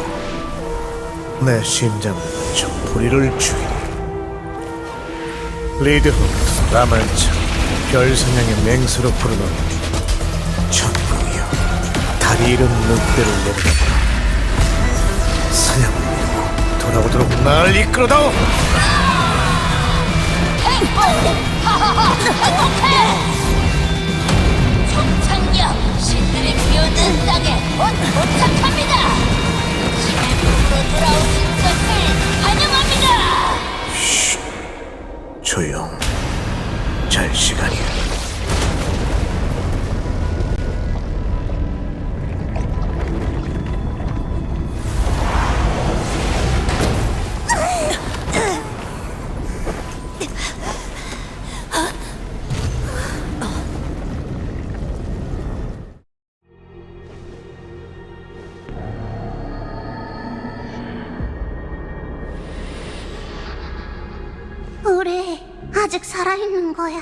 내 심장을 바쳐 불의를 죽이리. 리드호프 라말차 별사냥의 맹수로 부르는 천국이여, 다리 잃은 늑대를 내려라. 사냥을 이루고 돌아오도록 날 이끌어다오. 총창력 신들이 비오는 땅에 곧 도착합니다. 지금으로 돌아오신 것을 환영합니다. 조용. 잘 시간이야. 우리 아직 살아있는 거야.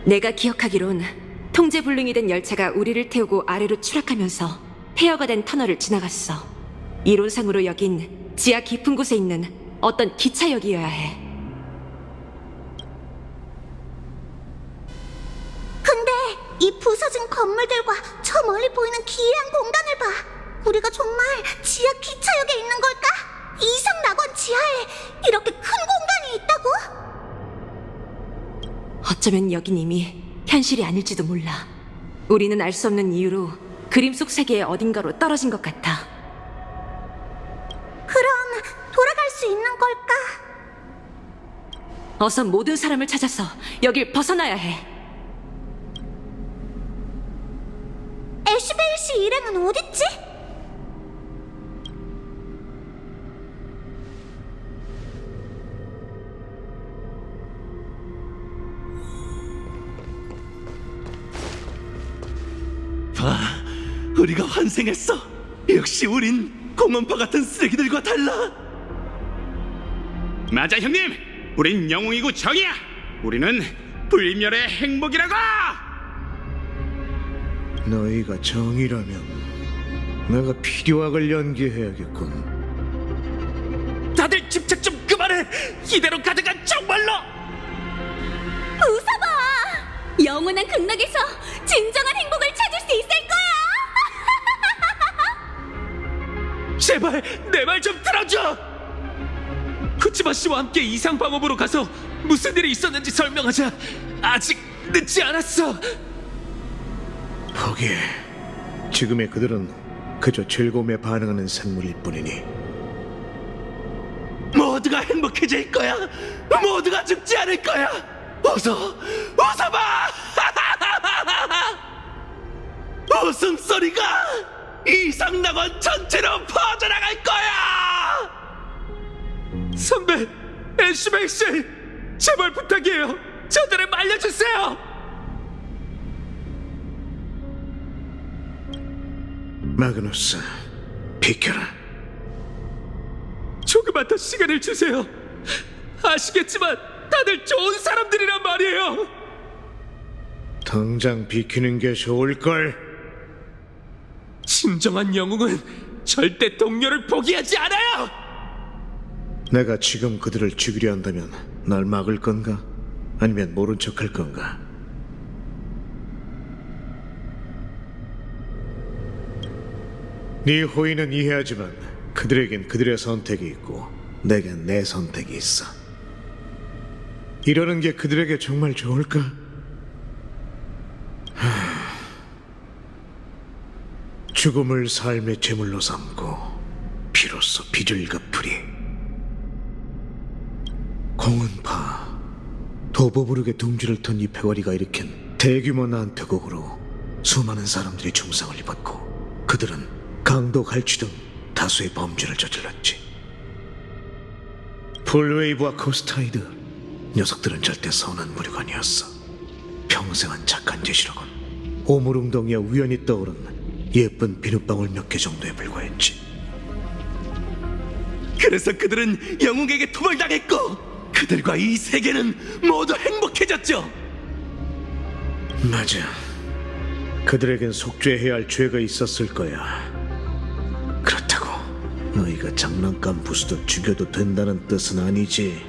내가 기억하기론 통제불능이 된 열차가 우리를 태우고 아래로 추락하면서 폐허가 된 터널을 지나갔어. 이론상으로 여긴 지하 깊은 곳에 있는 어떤 기차역이어야 해. 이 부서진 건물들과 저 멀리 보이는 기이한 공간을 봐. 우리가 정말 지하 기차역에 있는 걸까? 이상 낙원 지하에 이렇게 큰 공간이 있다고? 어쩌면 여긴 이미 현실이 아닐지도 몰라. 우리는 알 수 없는 이유로 그림 속 세계의 어딘가로 떨어진 것 같아. 그럼 돌아갈 수 있는 걸까? 어서 모든 사람을 찾아서 여길 벗어나야 해. 애쉬베일 씨 일행은 어딨지? 봐, 우리가 환생했어. 역시 우린 공원파 같은 쓰레기들과 달라. 맞아 형님, 우린 영웅이고 정이야. 우리는 불멸의 행복이라고. 너희가 정이라면 내가 필요악을 연기해야겠군. 다들 집착 좀 그만해. 이대로 가다가 정말로. 웃어봐! 영원한 극락에서 진정한 행복을 찾을 수 있을 거야! 제발 내 말 좀 들어줘. 쿠츠마 씨와 함께 이상 방업으로 가서 무슨 일이 있었는지 설명하자. 아직 늦지 않았어. 포기해. 지금의 그들은 그저 즐거움에 반응하는 생물일 뿐이니. 모두가 행복해질 거야. 모두가 죽지 않을 거야. 웃어봐. 웃음소리가 이상낙원 전체로 퍼져나갈 거야. 선배, 애쉬베이 씨, 제발 부탁이에요. 저들을 말려주세요. 마그누스, 비켜라. 조금만 더 시간을 주세요. 아시겠지만 다들 좋은 사람들이란 말이에요. 당장 비키는 게 좋을걸. 진정한 영웅은 절대 동료를 포기하지 않아요. 내가 지금 그들을 죽이려 한다면 날 막을 건가? 아니면 모른 척할 건가? 네 호의는 이해하지만 그들에겐 그들의 선택이 있고 내겐 내 선택이 있어. 이러는 게 그들에게 정말 좋을까? 죽음을 삶의 제물로 삼고 비로소 빚을 갚으리. 공은파, 도보부르의 둥지를 턴 이 패거리가 일으킨 대규모 난투극으로 수많은 사람들이 중상을 입었고 그들은 강도 갈취 등 다수의 범죄를 저질렀지. 풀웨이브와 코스타이드, 녀석들은 절대 선한 무리가 아니었어. 평생은 착한 짓이라곤 오물웅덩이에 우연히 떠오른 예쁜 비눗방울 몇 개 정도에 불과했지. 그래서 그들은 영웅에게 토벌당했고 그들과 이 세계는 모두 행복해졌죠. 맞아. 그들에겐 속죄해야 할 죄가 있었을 거야. 그렇다고 너희가 장난감 부수듯 죽여도 된다는 뜻은 아니지.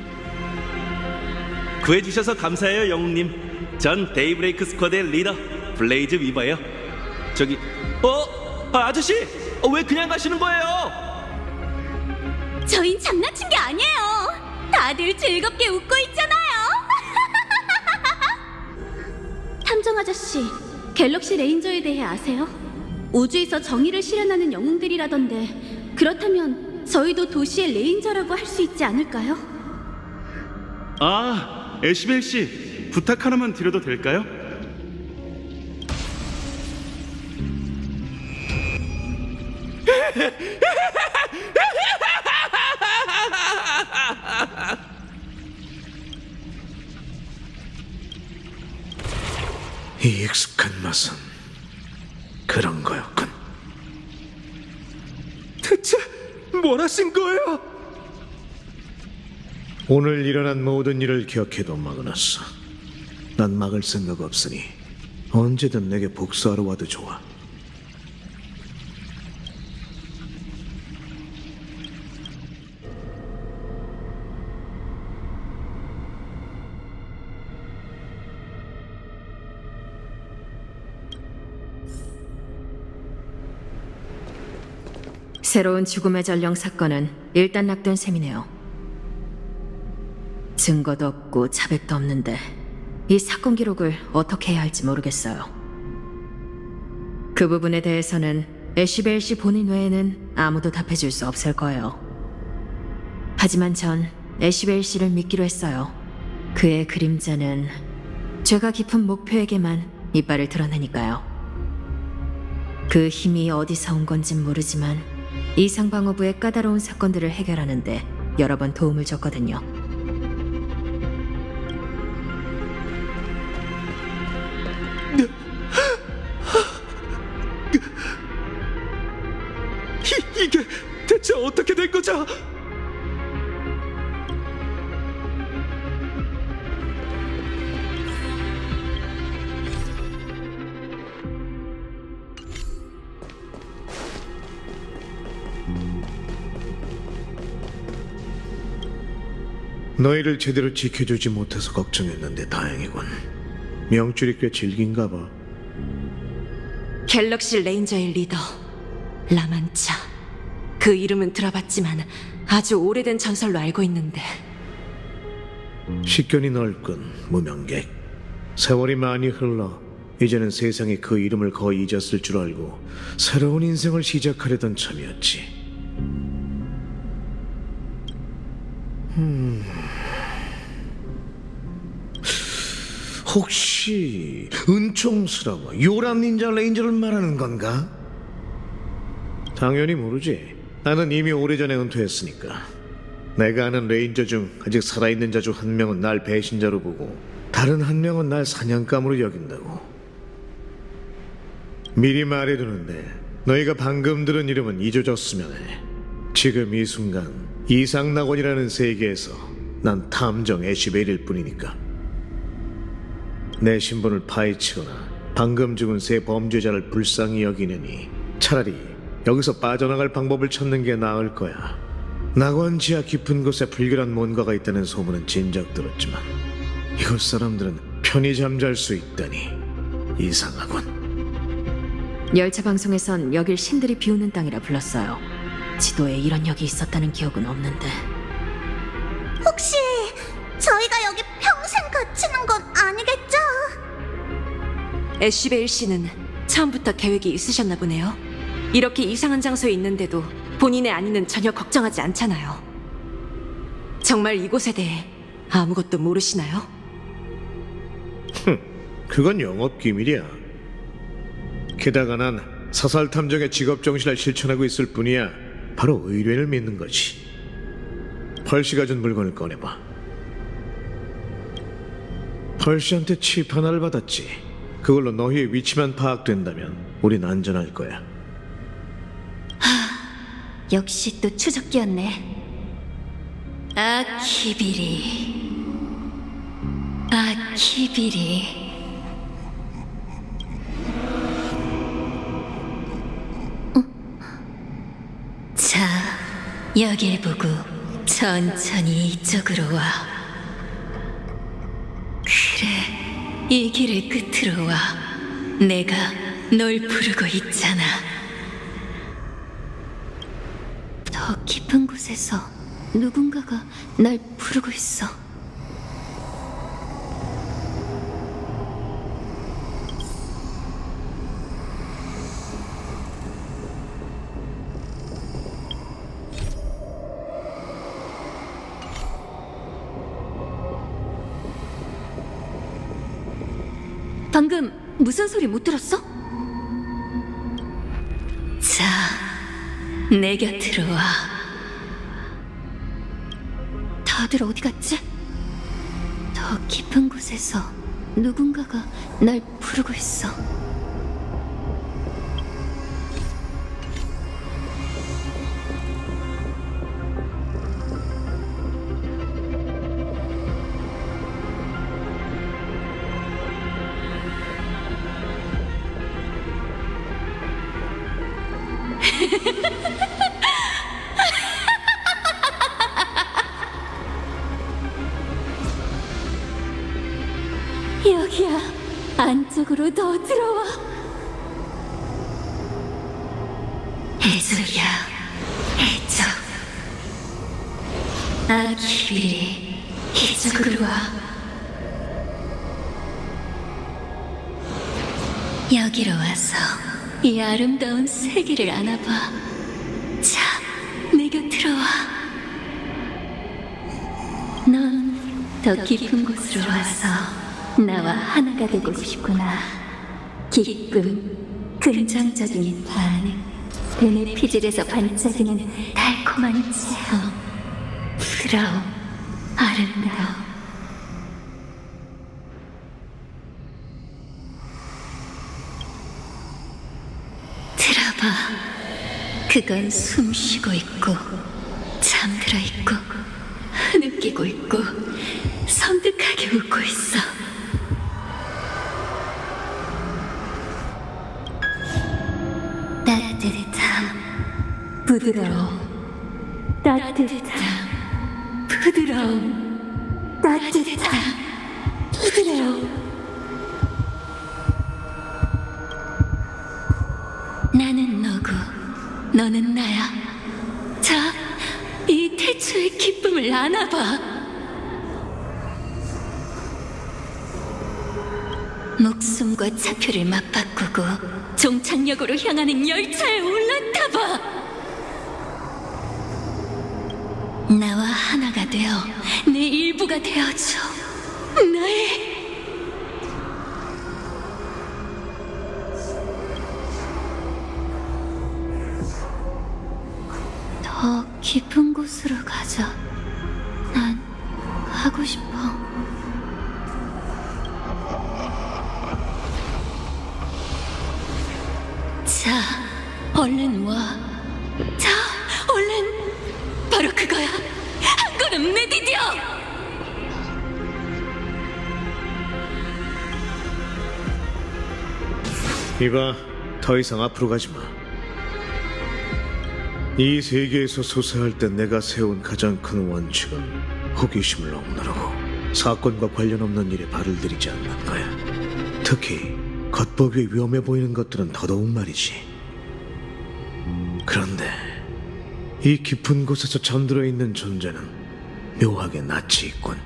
구해주셔서 감사해요, 영웅님. 전 데이브레이크 스쿼드의 리더 블레이즈 위버예요. 저기 아저씨, 왜 그냥 가시는 거예요? 저흰 장난친 게 아니에요. 다들 즐겁게 웃고 있잖아요. 탐정 아저씨, 갤럭시 레인저에 대해 아세요? 우주에서 정의를 실현하는 영웅들이라던데, 그렇다면 저희도 도시의 레인저라고 할 수 있지 않을까요? 아, 애쉬벨 씨, 부탁 하나만 드려도 될까요? 이 익숙한 맛은 그런 거였군. 대체 뭘 하신 거예요? 오늘 일어난 모든 일을 기억해도 마그너스. 난 막을 생각 없으니 언제든 내게 복수하러 와도 좋아. 새로운 죽음의 전령 사건은 일단 낙된 셈이네요. 증거도 없고 자백도 없는데 이 사건 기록을 어떻게 해야 할지 모르겠어요. 그 부분에 대해서는 애쉬베일 씨 본인 외에는 아무도 답해줄 수 없을 거예요. 하지만 전 애쉬베일 씨를 믿기로 했어요. 그의 그림자는 죄가 깊은 목표에게만 이빨을 드러내니까요. 그 힘이 어디서 온 건진 모르지만 이상방어부의 까다로운 사건들을 해결하는데 여러 번 도움을 줬거든요. 이게 대체 어떻게 된 거죠? 너희를 제대로 지켜주지 못해서 걱정했는데 다행이군. 명줄이 꽤 질긴가 봐. 갤럭시 레인저의 리더 라만차. 그 이름은 들어봤지만 아주 오래된 전설로 알고 있는데 식견이 넓군, 무명객. 세월이 많이 흘러 이제는 세상에 그 이름을 거의 잊었을 줄 알고 새로운 인생을 시작하려던 참이었지. 혹시 은총스러워 요란 닌자 레인저를 말하는 건가? 당연히 모르지. 나는 이미 오래전에 은퇴했으니까. 내가 아는 레인저 중 아직 살아있는 자 중 한 명은 날 배신자로 보고 다른 한 명은 날 사냥감으로 여긴다고. 미리 말해두는데 너희가 방금 들은 이름은 잊어졌으면 해. 지금 이 순간 이상낙원이라는 세계에서 난 탐정 애쉬베일일 뿐이니까. 내 신분을 파헤치거나 방금 죽은 새 범죄자를 불쌍히 여기느니 차라리 여기서 빠져나갈 방법을 찾는 게 나을 거야. 낙원 지하 깊은 곳에 불길한 뭔가가 있다는 소문은 진작 들었지만 이곳 사람들은 편히 잠잘 수 있다니 이상하군. 열차 방송에선 여길 신들이 비우는 땅이라 불렀어요. 지도에 이런 역이 있었다는 기억은 없는데. 혹시 저희가 여기 평생 갇히는 건 아니겠죠? 애쉬베일 씨는 처음부터 계획이 있으셨나 보네요. 이렇게 이상한 장소에 있는데도 본인의 안위는 전혀 걱정하지 않잖아요. 정말 이곳에 대해 아무것도 모르시나요? 그건 영업 기밀이야. 게다가 난 사살 탐정의 직업 정신을 실천하고 있을 뿐이야. 바로 의뢰를 믿는 거지. 펄씨가 준 물건을 꺼내봐. 펄씨한테 칩 하나를 받았지. 그걸로 너희의 위치만 파악된다면 우린 안전할 거야. 역시 또 추적기였네. 아키비리. 자, 여길 보고 천천히 이쪽으로 와. 그래, 이 길의 끝으로 와. 내가 널 부르고 있잖아. 더 깊은 곳에서 누군가가 날 부르고 있어. 방금 무슨 소리 못 들었어? 자, 내 곁으로 와. 다들 어디 갔지? 더 깊은 곳에서 누군가가 날 부르고 있어. 여기야. 안쪽으로 더 들어와. 이쪽이야. 아키비리, 이쪽으로 와. 여기로 와서 이 아름다운 세계를 안아봐. 자, 내 곁으로 와. 넌 더 깊은 곳으로 와서 나와 하나가 되고 싶구나. 기쁨, 긍정적인 반응, 베네피즐에서 반짝이는 달콤한 체험, 부드러움, 아름다움. 들어봐. 그건 숨 쉬고 있고, 잠들어 있고, 느끼고 있고, 섬뜩하게 웃고 있어. 따뜻함, 부드러움, 따뜻함, 부드러움, 따뜻함, 부드러움. 나는 너고 너는 나야. 자, 이 태초의 기쁨을 안아봐. 목숨과 차표를 맞바꾸고 종착역으로 향하는 열차에 올라타봐. 나와 하나가 되어 내 일부가 되어줘. 나의 더 깊은 곳으로 가자. 난 가고 싶어. 자, 얼른 와. 자, 얼른. 바로 그거야. 한 걸음 내디뎌. 이봐, 더 이상 앞으로 가지 마. 이 세계에서 소사할 때 내가 세운 가장 큰 원칙은 호기심을 억누르고 사건과 관련 없는 일에 발을 들이지 않는 거야. 특히 겉보기에 위험해 보이는 것들은 더더욱 말이지. 그런데 이 깊은 곳에서 잠들어 있는 존재는 묘하게 낯이 있군.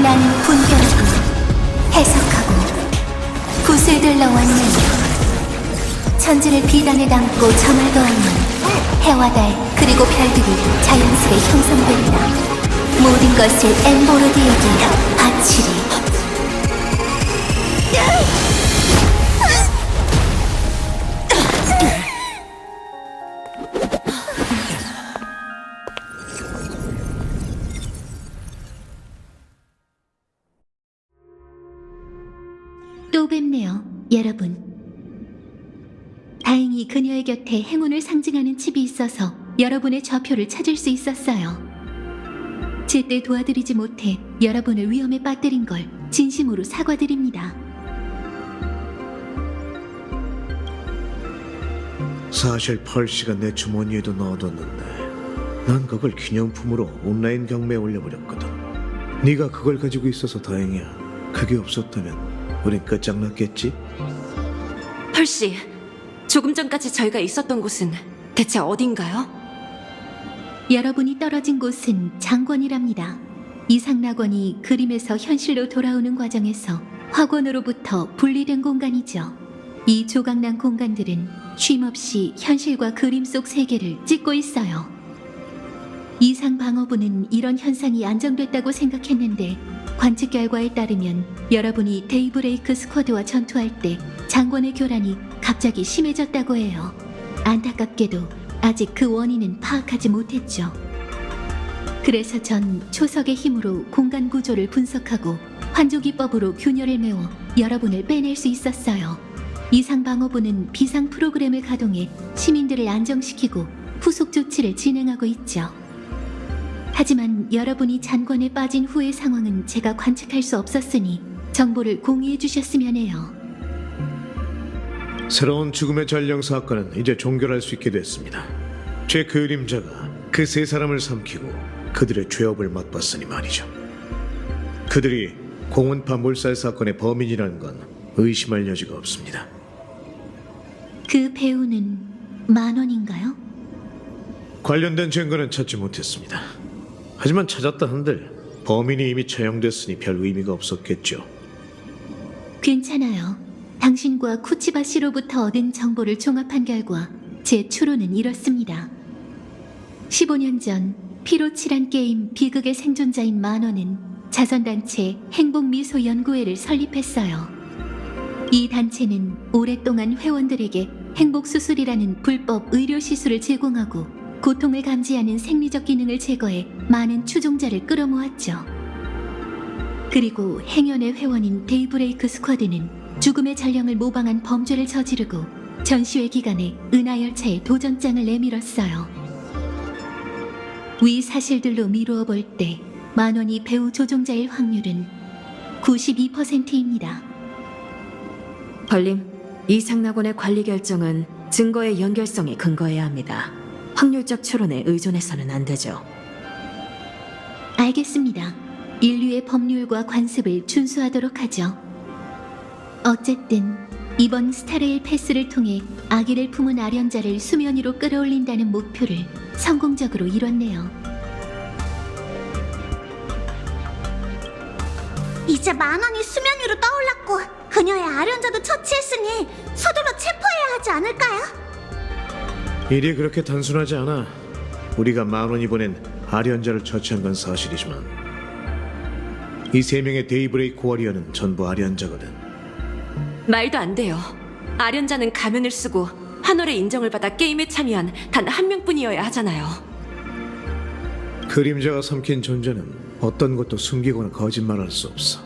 나는 분별하고 해석하고 붓을 들러왔느니 천지를 비단에 담고 점을 더하면 해와 달 그리고 별들이 자연스레 형성되리라. 모든 것을 엠보르디에게 바치리. 또 뵙네요, 여러분. 다행히 그녀의 곁에 행운을 상징하는 칩이 있어서 여러분의 좌표를 찾을 수 있었어요. 제때 도와드리지 못해 여러분을 위험에 빠뜨린 걸 진심으로 사과드립니다. 사실 펄시가 내 주머니에도 넣어뒀는데 난 그걸 기념품으로 온라인 경매에 올려버렸거든. 네가 그걸 가지고 있어서 다행이야. 그게 없었다면 우린 끝장났겠지? 펄씨, 조금 전까지 저희가 있었던 곳은 대체 어딘가요? 여러분이 떨어진 곳은 장권이랍니다. 이상낙원이 그림에서 현실로 돌아오는 과정에서 확원으로부터 분리된 공간이죠. 이 조각난 공간들은 쉼없이 현실과 그림 속 세계를 찍고 있어요. 이상방어부는 이런 현상이 안정됐다고 생각했는데 관측 결과에 따르면 여러분이 데이브레이크 스쿼드와 전투할 때 장권의 교란이 갑자기 심해졌다고 해요. 안타깝게도 아직 그 원인은 파악하지 못했죠. 그래서 전 초석의 힘으로 공간 구조를 분석하고 환조기법으로 균열을 메워 여러분을 빼낼 수 있었어요. 이상방어부는 비상 프로그램을 가동해 시민들을 안정시키고 후속 조치를 진행하고 있죠. 하지만 여러분이 잔관에 빠진 후의 상황은 제가 관측할 수 없었으니 정보를 공유해 주셨으면 해요. 새로운 죽음의 전령 사건은 이제 종결할 수 있게 됐습니다. 제 그림자가 그 세 사람을 삼키고 그들의 죄업을 맛봤으니 말이죠. 그들이 공원파 몰살 사건의 범인이라는 건 의심할 여지가 없습니다. 그 배우는 만원인가요? 관련된 증거는 찾지 못했습니다. 하지만 찾았다 한들 범인이 이미 처형됐으니 별 의미가 없었겠죠. 괜찮아요. 당신과 쿠치바 씨로부터 얻은 정보를 종합한 결과 제 추론은 이렇습니다. 15년 전 피로 칠한 게임 비극의 생존자인 만원은 자선단체 행복미소연구회를 설립했어요. 이 단체는 오랫동안 회원들에게 행복수술이라는 불법 의료시술을 제공하고 고통을 감지하는 생리적 기능을 제거해 많은 추종자를 끌어모았죠. 그리고 행연의 회원인 데이브레이크 스쿼드는 죽음의 전령을 모방한 범죄를 저지르고 전시회 기간에 은하열차에 도전장을 내밀었어요. 위 사실들로 미루어 볼 때 만원이 배우 조종자일 확률은 92%입니다. 펄림, 이상낙원의 관리 결정은 증거의 연결성에 근거해야 합니다. 확률적 추론에 의존해서는 안 되죠. 알겠습니다. 인류의 법률과 관습을 준수하도록 하죠. 어쨌든 이번 스타레일 패스를 통해 아기를 품은 아련자를 수면 위로 끌어올린다는 목표를 성공적으로 이뤘네요. 이제 만원이 수면 위로 떠올랐고 그녀의 아련자도 처치했으니 서둘러 체포해야 하지 않을까요? 일이 그렇게 단순하지 않아. 우리가 만원이 보낸 아련자를 처치한 건 사실이지만 이 세 명의 데이브레이크 워리어는 전부 아련자거든. 말도 안 돼요. 아련자는 가면을 쓰고 환월의 인정을 받아 게임에 참여한 단 한 명뿐이어야 하잖아요. 그림자가 삼킨 존재는 어떤 것도 숨기거나 거짓말할 수 없어.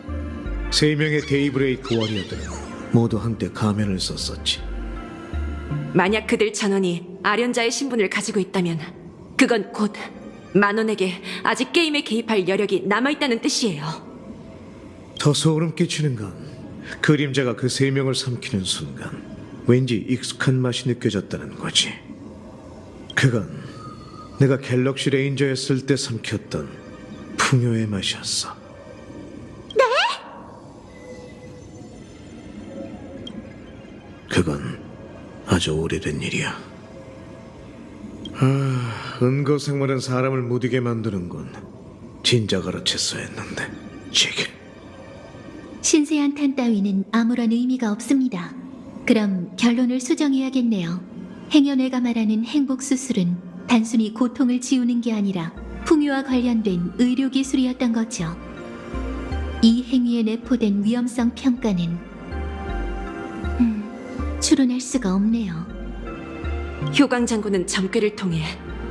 세 명의 데이브레이크 워리어들은 모두 한때 가면을 썼었지. 만약 그들 전원이 아련자의 신분을 가지고 있다면 그건 곧 만원에게 아직 게임에 개입할 여력이 남아있다는 뜻이에요. 더 소름 끼치는 건 그림자가 그 세 명을 삼키는 순간 왠지 익숙한 맛이 느껴졌다는 거지. 그건 내가 갤럭시 레인저였을 때 삼켰던 풍요의 맛이었어. 네? 그건 아주 오래된 일이야. 은거생물은 사람을 무디게 만드는군. 진작 알아챘어야 했는데. 제길. 신세한탄 따위는 아무런 의미가 없습니다. 그럼 결론을 수정해야겠네요. 행여뇌가 말하는 행복수술은 단순히 고통을 지우는 게 아니라 풍요와 관련된 의료기술이었던 거죠. 이 행위에 내포된 위험성 평가는 추론할 수가 없네요. 효광 장군은 점괘를 통해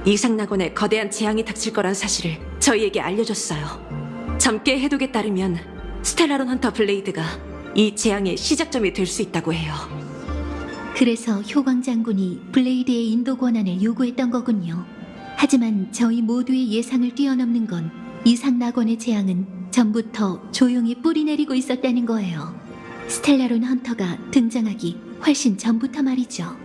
이상낙원에 거대한 재앙이 닥칠 거란 사실을 저희에게 알려줬어요. 점괘 해독에 따르면 스텔라론 헌터 블레이드가 이 재앙의 시작점이 될 수 있다고 해요. 그래서 효광 장군이 블레이드의 인도 권한을 요구했던 거군요. 하지만 저희 모두의 예상을 뛰어넘는 건 이상낙원의 재앙은 전부터 조용히 뿌리내리고 있었다는 거예요. 스텔라론 헌터가 등장하기 훨씬 전부터 말이죠.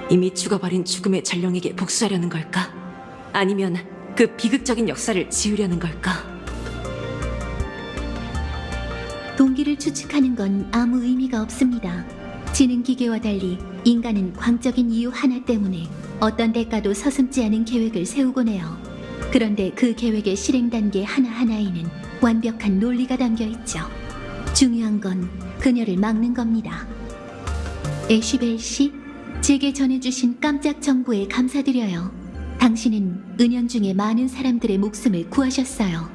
이미 죽어버린 죽음의 전령에게 복수하려는 걸까? 아니면 그 비극적인 역사를 지우려는 걸까? 동기를 추측하는 건 아무 의미가 없습니다. 지능기계와 달리 인간은 광적인 이유 하나 때문에 어떤 대가도 서슴지 않은 계획을 세우곤 해요. 그런데 그 계획의 실행 단계 하나하나에는 완벽한 논리가 담겨 있죠. 중요한 건 그녀를 막는 겁니다. 애쉬벨 씨, 제게 전해주신 깜짝 정보에 감사드려요. 당신은 은연중에 많은 사람들의 목숨을 구하셨어요.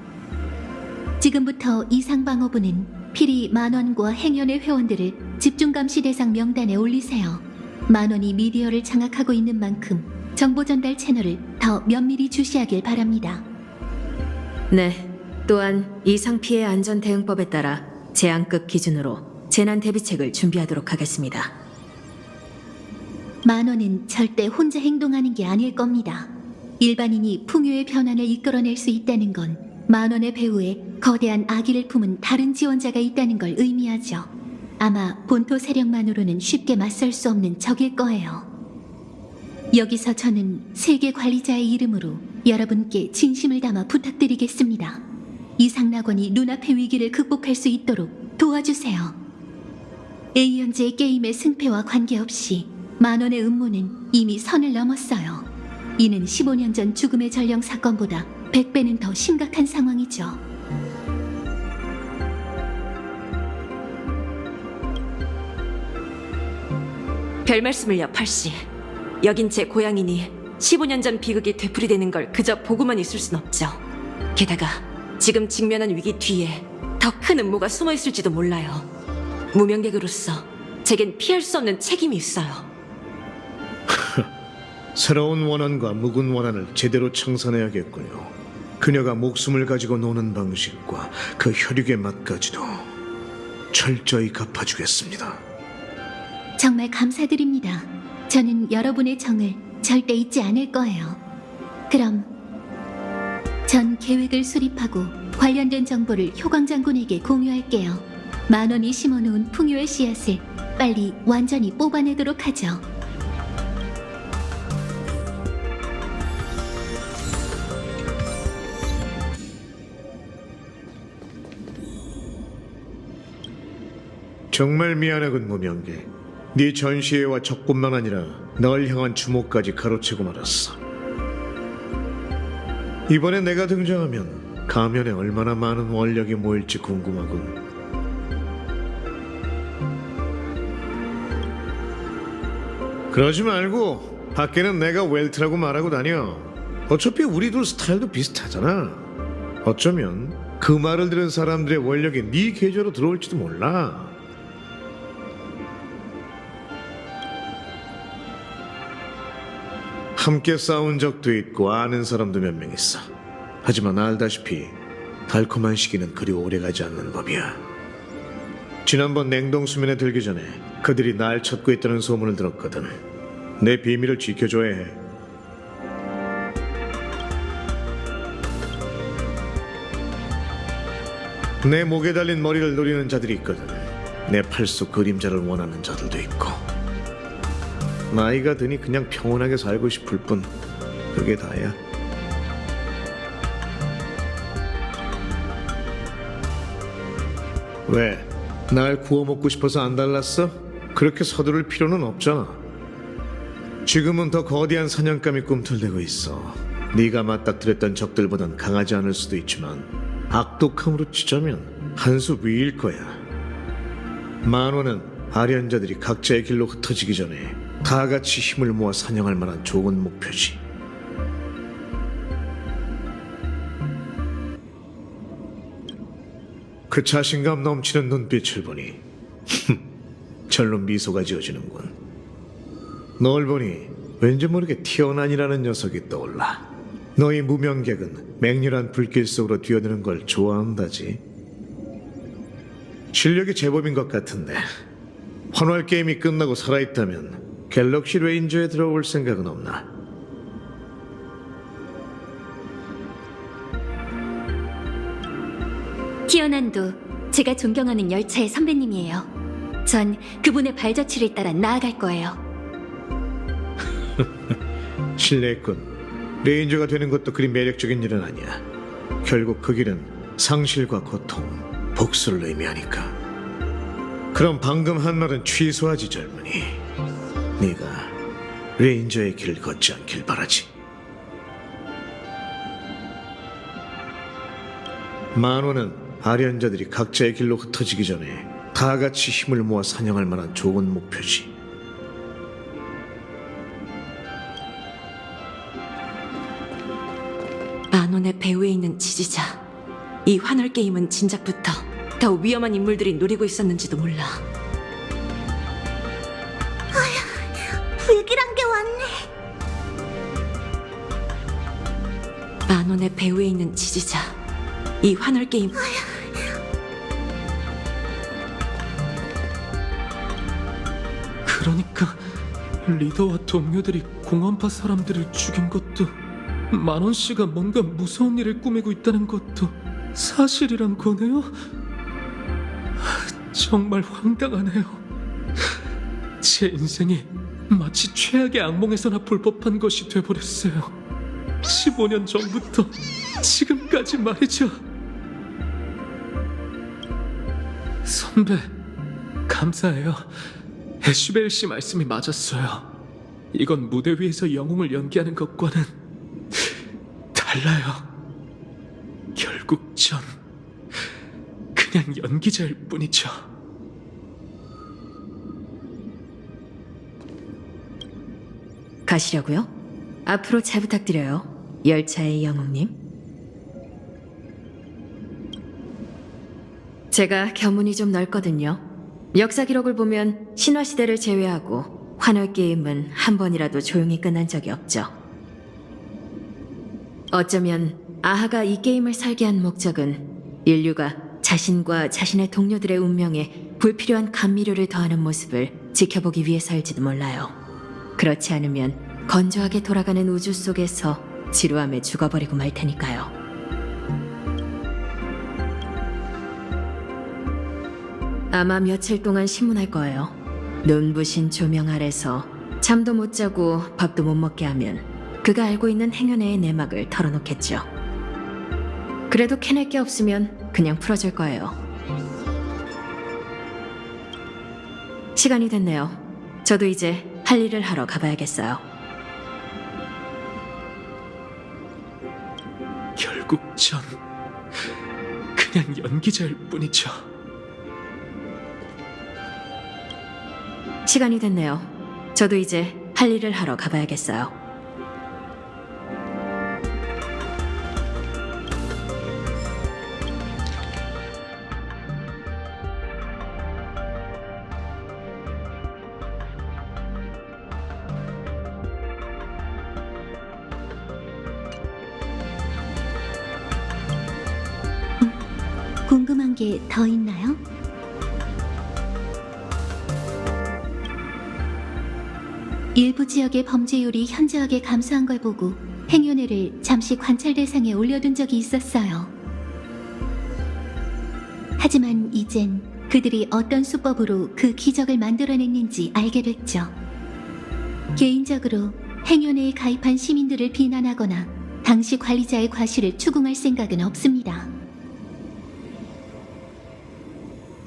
지금부터 이상방어부는 필히 만원과 행연의 회원들을 집중감시 대상 명단에 올리세요. 만원이 미디어를 장악하고 있는 만큼 정보 전달 채널을 더 면밀히 주시하길 바랍니다. 네. 또한 이상 피해 안전 대응법에 따라 제한급 기준으로 재난 대비책을 준비하도록 하겠습니다. 만원은 절대 혼자 행동하는 게 아닐 겁니다. 일반인이 풍요의 변환을 이끌어낼 수 있다는 건 만원의 배후에 거대한 아기를 품은 다른 지원자가 있다는 걸 의미하죠. 아마 본토 세력만으로는 쉽게 맞설 수 없는 적일 거예요. 여기서 저는 세계 관리자의 이름으로 여러분께 진심을 담아 부탁드리겠습니다. 이상낙원이 눈앞의 위기를 극복할 수 있도록 도와주세요. A현재의 게임의 승패와 관계없이 만원의 음모는 이미 선을 넘었어요. 이는 15년 전 죽음의 전령 사건보다 100배는 더 심각한 상황이죠. 별 말씀을요, 팔씨. 여긴 제 고향이니 15년 전 비극이 되풀이되는 걸 그저 보고만 있을 순 없죠. 게다가 지금 직면한 위기 뒤에 더 큰 음모가 숨어 있을지도 몰라요. 무명객으로서 제겐 피할 수 없는 책임이 있어요. 새로운 원한과 묵은 원한을 제대로 청산해야겠군요. 그녀가 목숨을 가지고 노는 방식과 그 혈육의 맛까지도 철저히 갚아주겠습니다. 정말 감사드립니다. 저는 여러분의 정을 절대 잊지 않을 거예요. 그럼 전 계획을 수립하고 관련된 정보를 효광 장군에게 공유할게요. 만원이 심어놓은 풍요의 씨앗을 빨리 완전히 뽑아내도록 하죠. 정말 미안하군 무명계. 네 전시회와 적뿐만 아니라 널 향한 주목까지 가로채고 말았어. 이번에 내가 등장하면 가면에 얼마나 많은 원력이 모일지 궁금하군. 그러지 말고 밖에는 내가 웰트라고 말하고 다녀. 어차피 우리 둘 스타일도 비슷하잖아. 어쩌면 그 말을 들은 사람들의 원력이 네 계좌로 들어올지도 몰라. 함께 싸운 적도 있고 아는 사람도 몇 명 있어. 하지만 알다시피 달콤한 시기는 그리 오래가지 않는 법이야. 지난번 냉동 수면에 들기 전에 그들이 날 찾고 있다는 소문을 들었거든. 내 비밀을 지켜줘야 해. 내 목에 달린 머리를 노리는 자들이 있거든. 내 팔 속 그림자를 원하는 자들도 있고. 나이가 드니 그냥 평온하게 살고 싶을 뿐 그게 다야. 왜? 날 구워 먹고 싶어서 안 달랐어? 그렇게 서두를 필요는 없잖아. 지금은 더 거대한 사냥감이 꿈틀대고 있어. 네가 맞닥뜨렸던 적들보단 강하지 않을 수도 있지만 악독함으로 치자면 한 수 위일 거야. 만원은 아련자들이 각자의 길로 흩어지기 전에 다 같이 힘을 모아 사냥할 만한 좋은 목표지. 그 자신감 넘치는 눈빛을 보니 절로 미소가 지어지는군. 널 보니 왠지 모르게 티어난이라는 녀석이 떠올라. 너희 무명객은 맹렬한 불길 속으로 뛰어드는 걸 좋아한다지. 실력이 제법인 것 같은데 환활 게임이 끝나고 살아있다면 갤럭시 레인저에 들어올 생각은 없나? 티어난도 제가 존경하는 열차의 선배님이에요. 전 그분의 발자취를 따라 나아갈 거예요. 실례했군. 레인저가 되는 것도 그리 매력적인 일은 아니야. 결국 그 길은 상실과 고통, 복수를 의미하니까. 그럼 방금 한 말은 취소하지, 젊은이. 네가 레인저의 길을 걷지 않길 바라지. 만호는 아련자들이 각자의 길로 흩어지기 전에 다 같이 힘을 모아 사냥할 만한 좋은 목표지. 만원의 배후에 있는 지지자. 이 환월 게임은 진작부터 더 위험한 인물들이 노리고 있었는지도 몰라. 불길한 게 왔네. 만원의 배후에 있는 지지자. 이 환월 게임. 그러니까 리더와 동료들이 공원파 사람들을 죽인 것도 만원 씨가 뭔가 무서운 일을 꾸미고 있다는 것도 사실이란 거네요? 정말 황당하네요. 제 인생이 마치 최악의 악몽에서나 볼 법한 것이 돼버렸어요. 15년 전부터 지금까지 말이죠. 선배, 감사해요. 애쉬벨 씨 말씀이 맞았어요. 이건 무대 위에서 영웅을 연기하는 것과는 달라요. 결국 전 그냥 연기자일 뿐이죠. 가시려고요? 앞으로 잘 부탁드려요. 열차의 영웅님. 제가 견문이 좀 넓거든요. 역사 기록을 보면 신화시대를 제외하고 환월 게임은 한 번이라도 조용히 끝난 적이 없죠. 어쩌면 아하가 이 게임을 설계한 목적은 인류가 자신과 자신의 동료들의 운명에 불필요한 감미료를 더하는 모습을 지켜보기 위해서일지도 몰라요. 그렇지 않으면 건조하게 돌아가는 우주 속에서 지루함에 죽어버리고 말 테니까요. 아마 며칠 동안 신문할 거예요. 눈부신 조명 아래서 잠도 못 자고 밥도 못 먹게 하면 그가 알고 있는 행여내의 내막을 털어놓겠죠. 그래도 캐낼 게 없으면 그냥 풀어줄 거예요. 시간이 됐네요. 저도 이제 할 일을 하러 가봐야겠어요. 결국 전 그냥 연기자일 뿐이죠. 시간이 됐네요. 저도 이제 할 일을 하러 가봐야겠어요. 궁금한 게 더 있나요? 일부 지역의 범죄율이 현저하게 감소한 걸 보고 행여내를 잠시 관찰 대상에 올려둔 적이 있었어요. 하지만 이젠 그들이 어떤 수법으로 그 기적을 만들어냈는지 알게 됐죠. 개인적으로 행여내에 가입한 시민들을 비난하거나 당시 관리자의 과실을 추궁할 생각은 없습니다.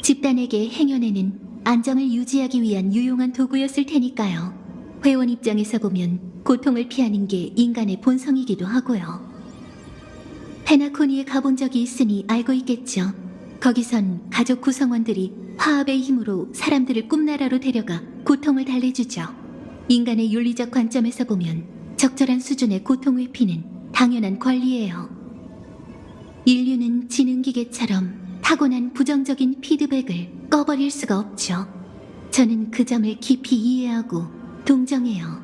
집단에게 행여내는 안정을 유지하기 위한 유용한 도구였을 테니까요. 회원 입장에서 보면 고통을 피하는 게 인간의 본성이기도 하고요. 페나코니에 가본 적이 있으니 알고 있겠죠. 거기선 가족 구성원들이 화합의 힘으로 사람들을 꿈나라로 데려가 고통을 달래주죠. 인간의 윤리적 관점에서 보면 적절한 수준의 고통 회피는 당연한 권리예요. 인류는 지능기계처럼 타고난 부정적인 피드백을 꺼버릴 수가 없죠. 저는 그 점을 깊이 이해하고 동정해요.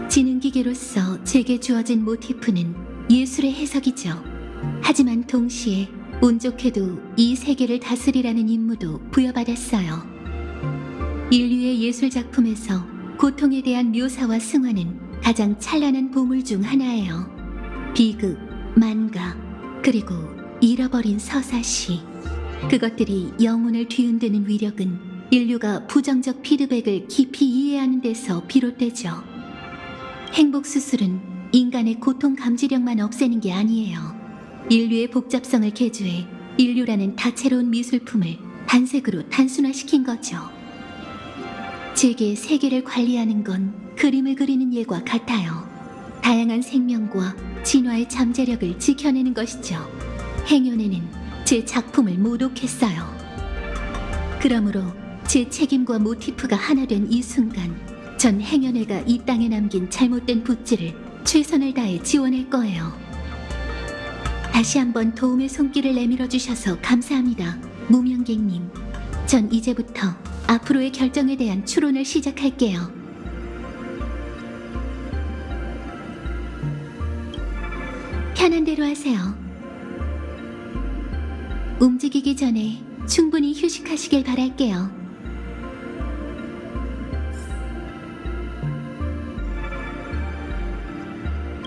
지능기계로서 제게 주어진 모티프는 예술의 해석이죠. 하지만 동시에 운 좋게도 이 세계를 다스리라는 임무도 부여받았어요. 인류의 예술 작품에서 고통에 대한 묘사와 승화는 가장 찬란한 보물 중 하나예요. 비극, 만가, 그리고 잃어버린 서사시. 그것들이 영혼을 뒤흔드는 위력은 인류가 부정적 피드백을 깊이 이해하는 데서 비롯되죠. 행복 수술은 인간의 고통 감지력만 없애는 게 아니에요. 인류의 복잡성을 개조해 인류라는 다채로운 미술품을 단색으로 단순화시킨 거죠. 제게 세계를 관리하는 건 그림을 그리는 일과 같아요. 다양한 생명과 진화의 잠재력을 지켜내는 것이죠. 행여내는 제 작품을 모독했어요. 그러므로 제 책임과 모티프가 하나 된 이 순간, 전 행여내가 이 땅에 남긴 잘못된 붓질을 최선을 다해 지워낼 거예요. 다시 한번 도움의 손길을 내밀어 주셔서 감사합니다, 무명객님. 전 이제부터 앞으로의 결정에 대한 추론을 시작할게요. 편한 대로 하세요. 움직이기 전에 충분히 휴식하시길 바랄게요.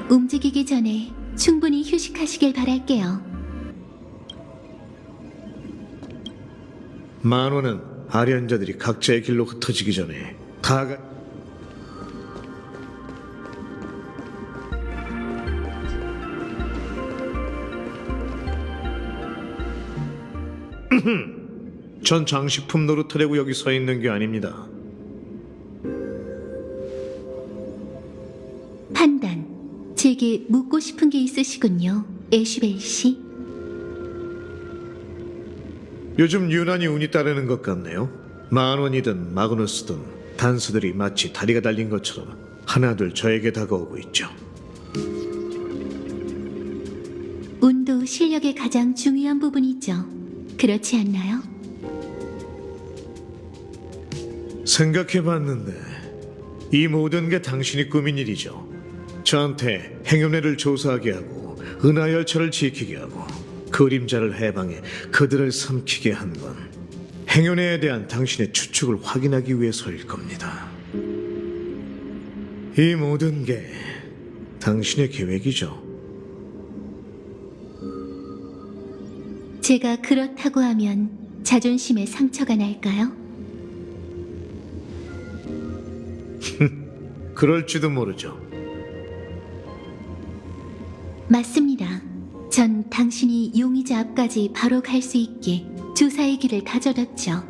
움직이기 전에 충분히 휴식하시길 바랄게요. 만원은 아련자들이 각자의 길로 흩어지기 전에 다가 전 장식품 노릇하려고 여기 서 있는 게 아닙니다. 판단. 제게 묻고 싶은 게 있으시군요, 애쉬벨 씨. 요즘 유난히 운이 따르는 것 같네요. 만원이든 마그누스든 단서들이 마치 다리가 달린 것처럼 하나둘 저에게 다가오고 있죠. 운도 실력의 가장 중요한 부분이죠. 그렇지 않나요? 생각해봤는데 이 모든 게 당신이 꾸민 일이죠. 저한테 행운회를 조사하게 하고 은하열차를 지키게 하고 그림자를 해방해 그들을 삼키게 한 건 행운회에 대한 당신의 추측을 확인하기 위해서일 겁니다. 이 모든 게 당신의 계획이죠. 제가 그렇다고 하면 자존심에 상처가 날까요? 그럴지도 모르죠. 맞습니다. 전 당신이 용의자 앞까지 바로 갈 수 있게 조사의 길을 가져뒀죠.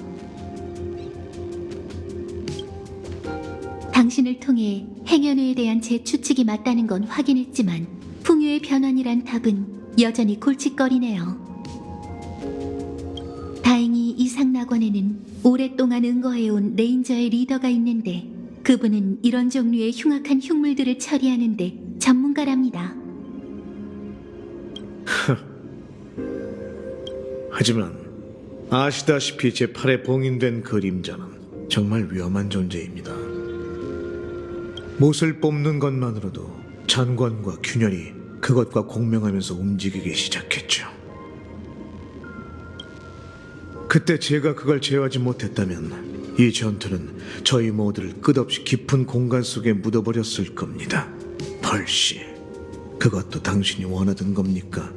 당신을 통해 행연회에 대한 제 추측이 맞다는 건 확인했지만 풍요의 변환이란 답은 여전히 골칫거리네요. 다행히 이상낙원에는 오랫동안 응거해온 레인저의 리더가 있는데 그분은 이런 종류의 흉악한 흉물들을 처리하는데 전문가랍니다. 하지만 아시다시피 제 팔에 봉인된 그림자는 정말 위험한 존재입니다. 못을 뽑는 것만으로도 잔관과 균열이 그것과 공명하면서 움직이기 시작했죠. 그때 제가 그걸 제어하지 못했다면 이 전투는 저희 모두를 끝없이 깊은 공간 속에 묻어버렸을 겁니다. 펄씨, 그것도 당신이 원하던 겁니까?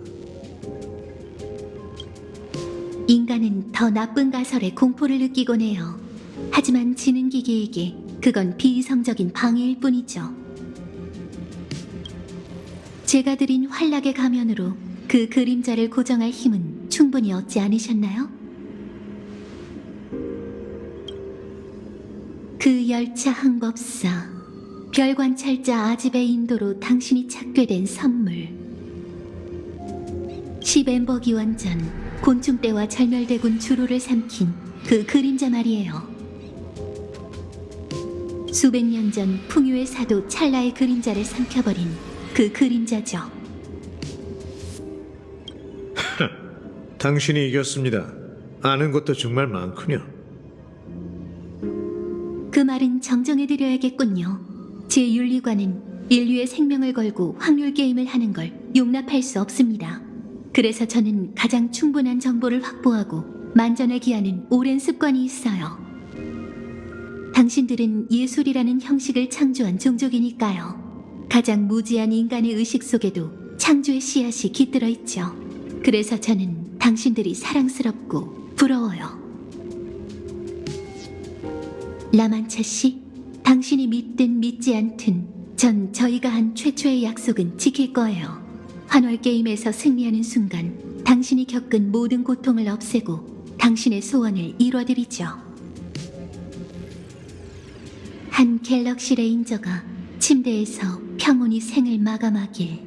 인간은 더 나쁜 가설에 공포를 느끼곤 해요. 하지만 지능기계에게 그건 비이성적인 방해일 뿐이죠. 제가 드린 환락의 가면으로 그 그림자를 고정할 힘은 충분히 얻지 않으셨나요? 그 열차 항법사, 별관찰자 아집의 인도로 당신이 찾게 된 선물. 시벤버 기원전 곤충떼와 절멸대군 주로를 삼킨 그 그림자 말이에요. 수백 년 전 풍요의 사도 찰나의 그림자를 삼켜버린 그 그림자죠. 당신이 이겼습니다. 아는 것도 정말 많군요. 그 말은 정정해드려야겠군요. 제 윤리관은 인류의 생명을 걸고 확률 게임을 하는 걸 용납할 수 없습니다. 그래서 저는 가장 충분한 정보를 확보하고 만전을 기하는 오랜 습관이 있어요. 당신들은 예술이라는 형식을 창조한 종족이니까요. 가장 무지한 인간의 의식 속에도 창조의 씨앗이 깃들어 있죠. 그래서 저는 당신들이 사랑스럽고 부러워요. 라만차 씨, 당신이 믿든 믿지 않든 전 저희가 한 최초의 약속은 지킬 거예요. 환월 게임에서 승리하는 순간 당신이 겪은 모든 고통을 없애고 당신의 소원을 이뤄드리죠. 한 갤럭시 레인저가 침대에서 평온히 생을 마감하길.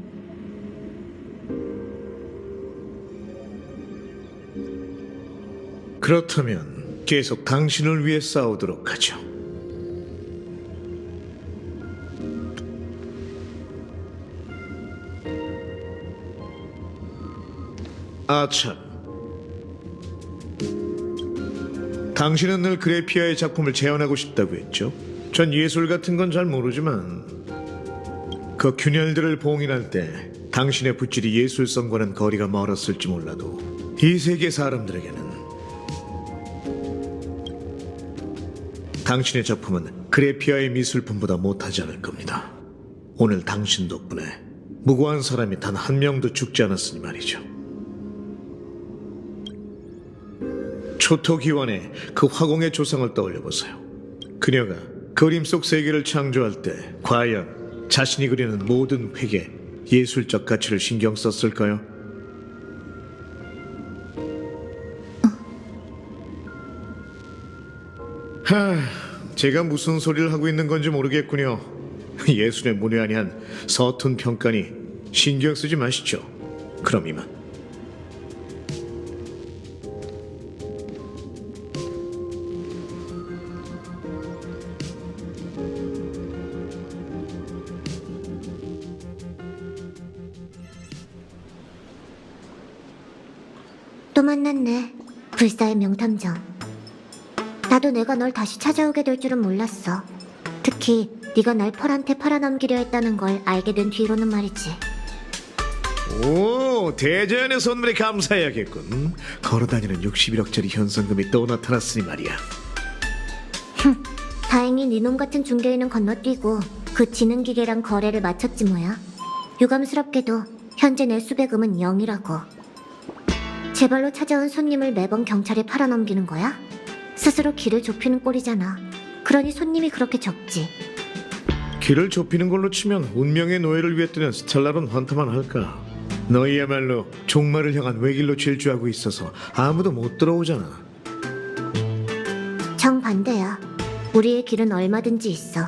그렇다면 계속 당신을 위해 싸우도록 하죠. 아참, 당신은 늘 그래피아의 작품을 재현하고 싶다고 했죠. 전 예술 같은 건 잘 모르지만 그 균열들을 봉인할 때 당신의 붓질이 예술성과는 거리가 멀었을지 몰라도 이 세계 사람들에게는 당신의 작품은 그래피아의 미술품보다 못하지 않을 겁니다. 오늘 당신 덕분에 무고한 사람이 단 한 명도 죽지 않았으니 말이죠. 초토기환의 그 화공의 조상을 떠올려보세요. 그녀가 그림 속 세계를 창조할 때 과연 자신이 그리는 모든 획에 예술적 가치를 신경 썼을까요? 제가 무슨 소리를 하고 있는 건지 모르겠군요. 예술의 문외한이한 서툰 평가니 신경 쓰지 마시죠. 그럼 이만. 또 만났네. 불사의 명탐정. 나도 내가 널 다시 찾아오게 될 줄은 몰랐어. 특히 네가 날 펄한테 팔아넘기려 했다는 걸 알게 된 뒤로는 말이지. 오, 대자연의 선물에 감사해야겠군. 걸어다니는 61억짜리 현상금이 또 나타났으니 말이야. 다행히 네놈 같은 중개인은 건너뛰고 그 지능기계랑 거래를 마쳤지 뭐야. 유감스럽게도 현재 내 수배금은 0이라고. 제발로 찾아온 손님을 매번 경찰에 팔아넘기는 거야? 스스로 길을 좁히는 꼴이잖아. 그러니 손님이 그렇게 적지. 길을 좁히는 걸로 치면 운명의 노예를 위해 뜨는 스텔라론 헌터만 할까. 너희야말로 종말을 향한 외길로 질주하고 있어서 아무도 못 들어오잖아. 정반대야. 우리의 길은 얼마든지 있어.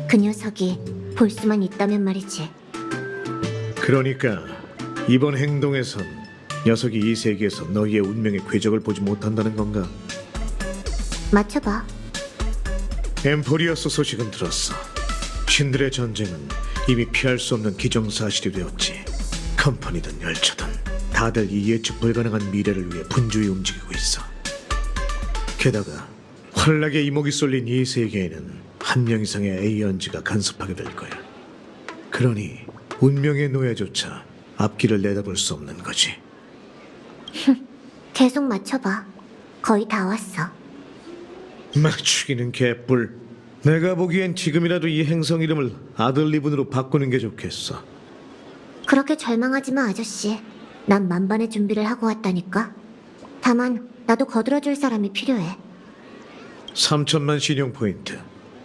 그 녀석이 볼 수만 있다면 말이지. 그러니까 이번 행동에선 녀석이 이 세계에서 너희의 운명의 궤적을 보지 못한다는 건가? 맞춰봐. 엠포리어스 소식은 들었어. 신들의 전쟁은 이미 피할 수 없는 기정사실이 되었지. 컴퍼니든 열차든 다들 이 예측 불가능한 미래를 위해 분주히 움직이고 있어. 게다가 환락의 이목이 쏠린 이 세계에는 한 명 이상의 에이언즈가 간섭하게 될 거야. 그러니 운명의 노예조차 앞길을 내다볼 수 없는 거지. 계속 맞춰봐. 거의 다 왔어. 맞추기는 개뿔. 내가 보기엔 지금이라도 이 행성 이름을 아들리븐으로 바꾸는 게 좋겠어. 그렇게 절망하지 마, 아저씨. 난 만반의 준비를 하고 왔다니까. 다만 나도 거들어줄 사람이 필요해. 3천만 신용 포인트.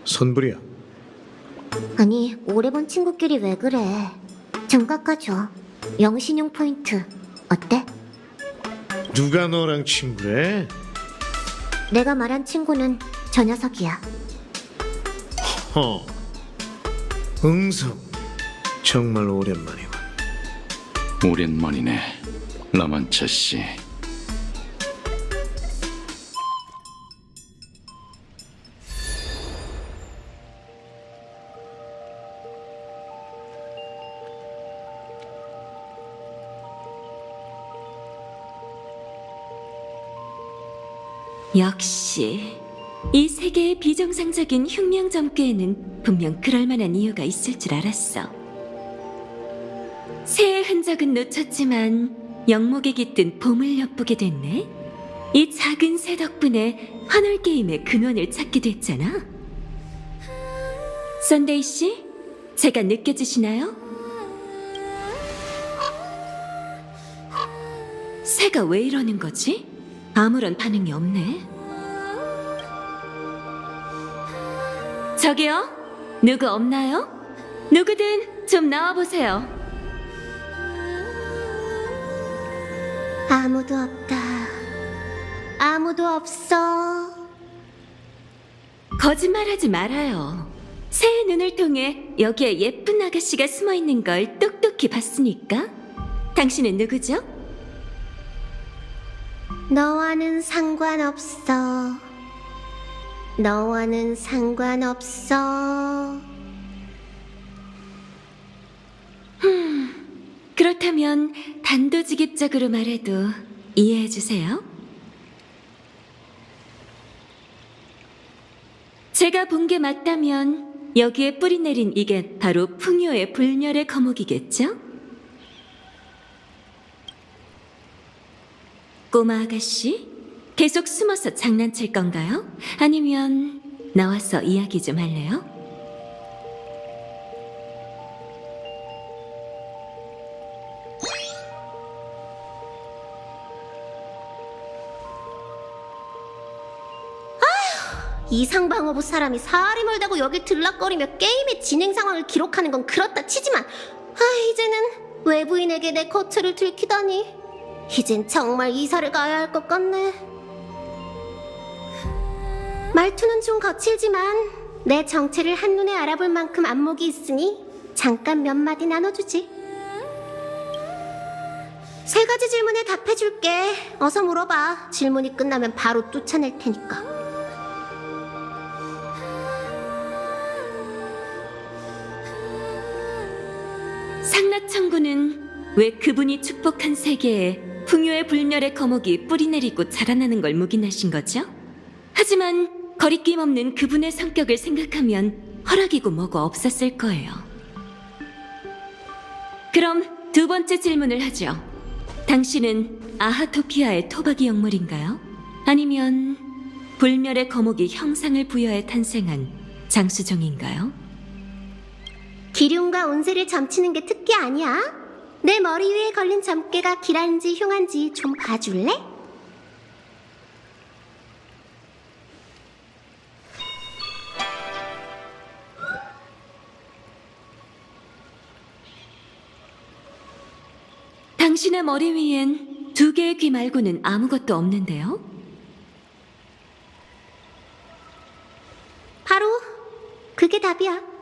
선불이야. 아니, 오래 본 친구끼리 왜 그래. 좀 깎아줘. 영신용 포인트. 어때? 누가 너랑 친구래? 내가 말한 친구는 저 녀석이야. 응성. 정말 오랜만이군. 오랜만이네, 라만차 씨. 역시 이 세계의 비정상적인 흉명점괘에는 분명 그럴 만한 이유가 있을 줄 알았어. 새의 흔적은 놓쳤지만 영목에 깃든 봄을 엿보게 됐네. 이 작은 새 덕분에 환월 게임의 근원을 찾게 됐잖아. 썬데이 씨, 제가 느껴지시나요? 새가 왜 이러는 거지? 아무런 반응이 없네. 저기요? 누구 없나요? 누구든 좀 나와보세요. 아무도 없다. 아무도 없어. 거짓말하지 말아요. 새의 눈을 통해 여기에 예쁜 아가씨가 숨어있는 걸 똑똑히 봤으니까. 당신은 누구죠? 너와는 상관없어. 너와는 상관없어. 그렇다면 단도직입적으로 말해도 이해해주세요. 제가 본 게 맞다면 여기에 뿌리 내린 이게 바로 풍요의 불멸의 거목이겠죠? 꼬마 아가씨, 계속 숨어서 장난칠 건가요? 아니면 나와서 이야기 좀 할래요? 이상방어부 사람이 사리 멀다고 여길 들락거리며 게임의 진행 상황을 기록하는 건 그렇다 치지만 이제는 외부인에게 내 거처를 들키다니 이젠 정말 이사를 가야 할 것 같네. 말투는 좀 거칠지만 내 정체를 한눈에 알아볼 만큼 안목이 있으니 잠깐 몇 마디 나눠주지. 3가지 질문에 답해줄게. 어서 물어봐. 질문이 끝나면 바로 쫓아낼 테니까. 상락천구는 왜 그분이 축복한 세계에 풍요의 불멸의 거목이 뿌리내리고 자라나는 걸 묵인하신 거죠? 하지만 거리낌 없는 그분의 성격을 생각하면 허락이고 뭐고 없었을 거예요. 그럼 2번째 질문을 하죠. 당신은 아하토피아의 토박이 영물인가요? 아니면 불멸의 거목이 형상을 부여해 탄생한 장수종인가요? 기륭과 운세를 점치는 게 특기 아니야? 내 머리 위에 걸린 점괘가 길한지 흉한지 좀 봐줄래? 당신의 머리 위엔 2개의 귀 말고는 아무것도 없는데요? 바로 그게 답이야.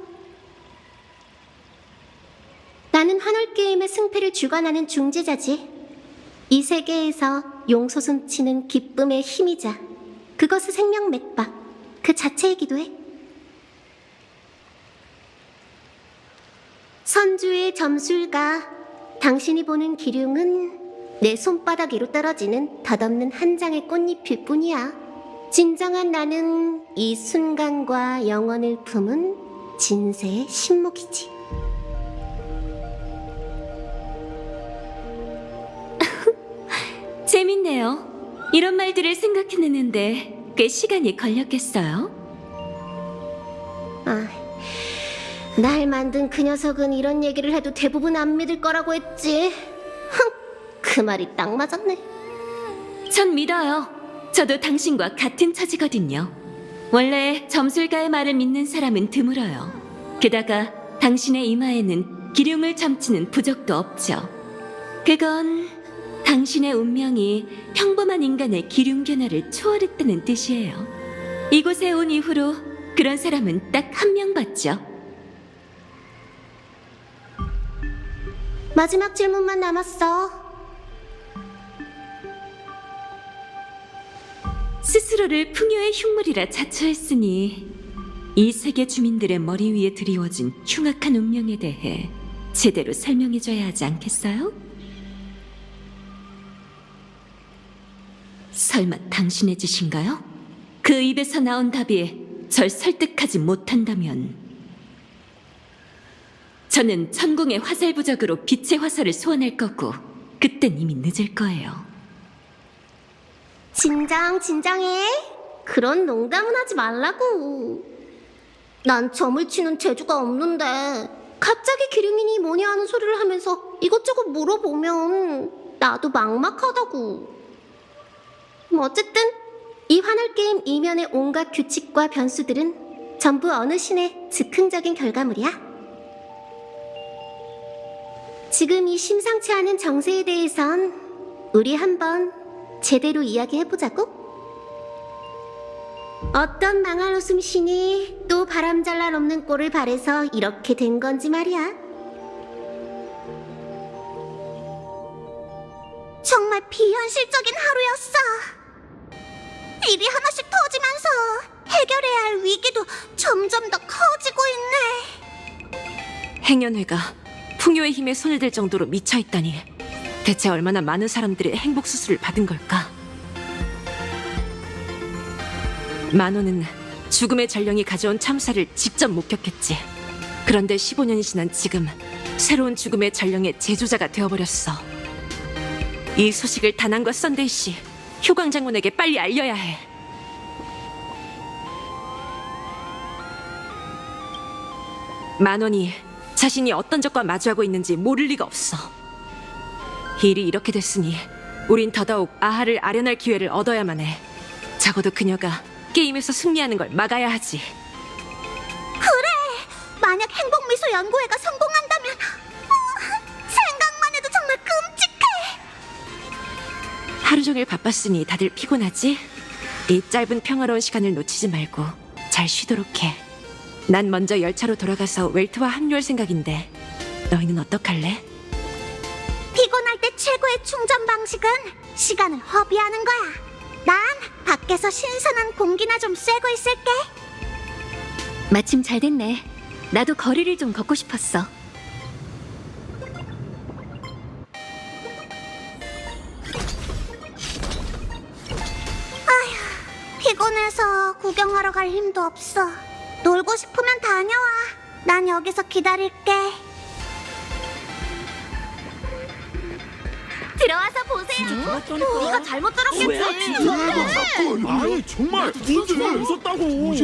나는 환월게임의 승패를 주관하는 중재자지. 이 세계에서 용솟음치는 기쁨의 힘이자 그것의 생명 맥박 그 자체이기도 해. 선주의 점술가, 당신이 보는 기륭은 내 손바닥 위로 떨어지는 덧없는 한 장의 꽃잎일 뿐이야. 진정한 나는 이 순간과 영원을 품은 진세의 신목이지. 재밌네요. 이런 말들을 생각해내는데 꽤 시간이 걸렸겠어요? 날 만든 그 녀석은 이런 얘기를 해도 대부분 안 믿을 거라고 했지. 그 말이 딱 맞았네. 전 믿어요. 저도 당신과 같은 처지거든요. 원래 점술가의 말을 믿는 사람은 드물어요. 게다가 당신의 이마에는 기륭을 점치는 부적도 없죠. 그건 당신의 운명이 평범한 인간의 기륭견화를 초월했다는 뜻이에요. 이곳에 온 이후로 그런 사람은 딱 한 명 봤죠. 마지막 질문만 남았어. 스스로를 풍요의 흉물이라 자처했으니 이 세계 주민들의 머리 위에 드리워진 흉악한 운명에 대해 제대로 설명해줘야 하지 않겠어요? 설마 당신의 짓인가요? 그 입에서 나온 답이 절 설득하지 못한다면 저는 천궁의 화살부적으로 빛의 화살을 소환할 거고 그땐 이미 늦을 거예요. 진정해. 그런 농담은 하지 말라고. 난 점을 치는 재주가 없는데 갑자기 기룡인이 뭐냐 하는 소리를 하면서 이것저것 물어보면 나도 막막하다고. 어쨌든 이 환월게임 이면의 온갖 규칙과 변수들은 전부 어느 신의 즉흥적인 결과물이야. 지금 이 심상치 않은 정세에 대해선 우리 한번 제대로 이야기해보자고? 어떤 망할 웃음신이 또 바람잘날 없는 꼴을 바래서 이렇게 된 건지 말이야. 정말 비현실적인 하루였어. 일이 하나씩 터지면서 해결해야 할 위기도 점점 더 커지고 있네. 행연회가 풍요의 힘에 손을 댈 정도로 미쳐있다니 대체 얼마나 많은 사람들이 행복 수술을 받은 걸까? 만호는 죽음의 전령이 가져온 참사를 직접 목격했지. 그런데 15년이 지난 지금 새로운 죽음의 전령의 제조자가 되어버렸어. 이 소식을 다낭과 썬데이 씨, 효광 장군에게 빨리 알려야 해. 만원이 자신이 어떤 적과 마주하고 있는지 모를 리가 없어. 일이 이렇게 됐으니 우린 더더욱 아하를 아련할 기회를 얻어야만 해. 적어도 그녀가 게임에서 승리하는 걸 막아야 하지. 그래! 만약 행복미소 연구회가 성공한다면 생각만 해도 정말 끔찍해! 하루 종일 바빴으니 다들 피곤하지? 이 짧은 평화로운 시간을 놓치지 말고 잘 쉬도록 해. 난 먼저 열차로 돌아가서 웰트와 합류할 생각인데 너희는 어떡할래? 피곤할 때 최고의 충전 방식은 시간을 허비하는 거야. 난 밖에서 신선한 공기나 좀 쐬고 있을게. 마침 잘 됐네. 나도 거리를 좀 걷고 싶었어. 피곤해서 구경하러 갈 힘도 없어. 놀고 싶으면 다녀와. 난 여기서 기다릴게. 들어와서 보세요. 우리가 잘못 들었겠지. 아니 정말 진짜 웃었다고.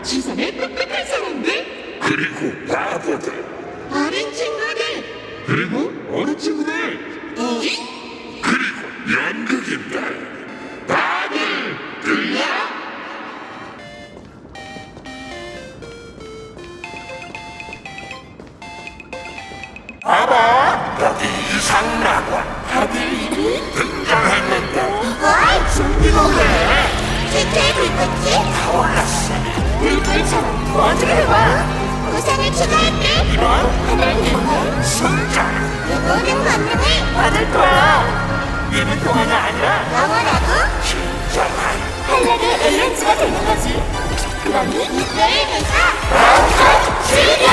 지상의 똑똑한 사람들, 그리고 바보들, 어린 친구들, 그리고 어느 친구들, 그리고 연극인들, 다들 들려? 봐봐, 여기 이상락원 아들이 등장했는데. 어이, 준비고해. 진짜의 불꽃이 타올랐어. 불꽃처럼 어떻게 해봐. 우산을 추가할게. 이런 하늘님은 성장. 모든 권능을 받을 거야. 1분 동안이 아니라 영원하고 진정한 한락의 엘렌즈가 되는 거지. 그러니 이때의 대사 마음껏 즐겨.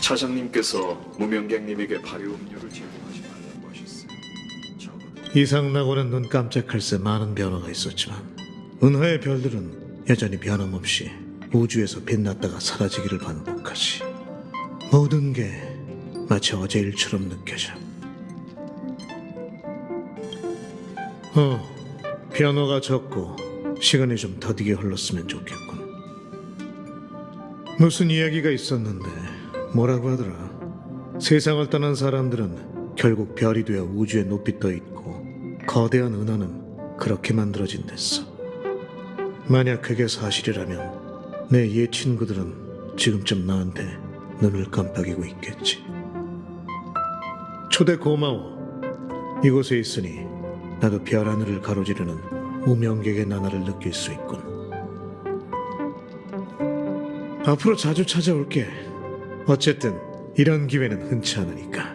차장님께서 무명객님에게 발효 음료를 제공하지 말라고 하셨어요. 이상락원은 눈 깜짝할 새 많은 변화가 있었지만 은하의 별들은 여전히 변함없이 우주에서 빛났다가 사라지기를 반복하지. 모든 게 마치 어제 일처럼 느껴져. 변화가 적고 시간이 좀 더디게 흘렀으면 좋겠군. 무슨 이야기가 있었는데 뭐라고 하더라. 세상을 떠난 사람들은 결국 별이 되어 우주에 높이 떠 있고 거대한 은하는 그렇게 만들어진 데서. 만약 그게 사실이라면 내 옛 친구들은 지금쯤 나한테 눈을 깜빡이고 있겠지. 초대 고마워. 이곳에 있으니 나도 별 하늘을 가로지르는 무명객의 나날을 느낄 수 있군. 앞으로 자주 찾아올게. 어쨌든 이런 기회는 흔치 않으니까.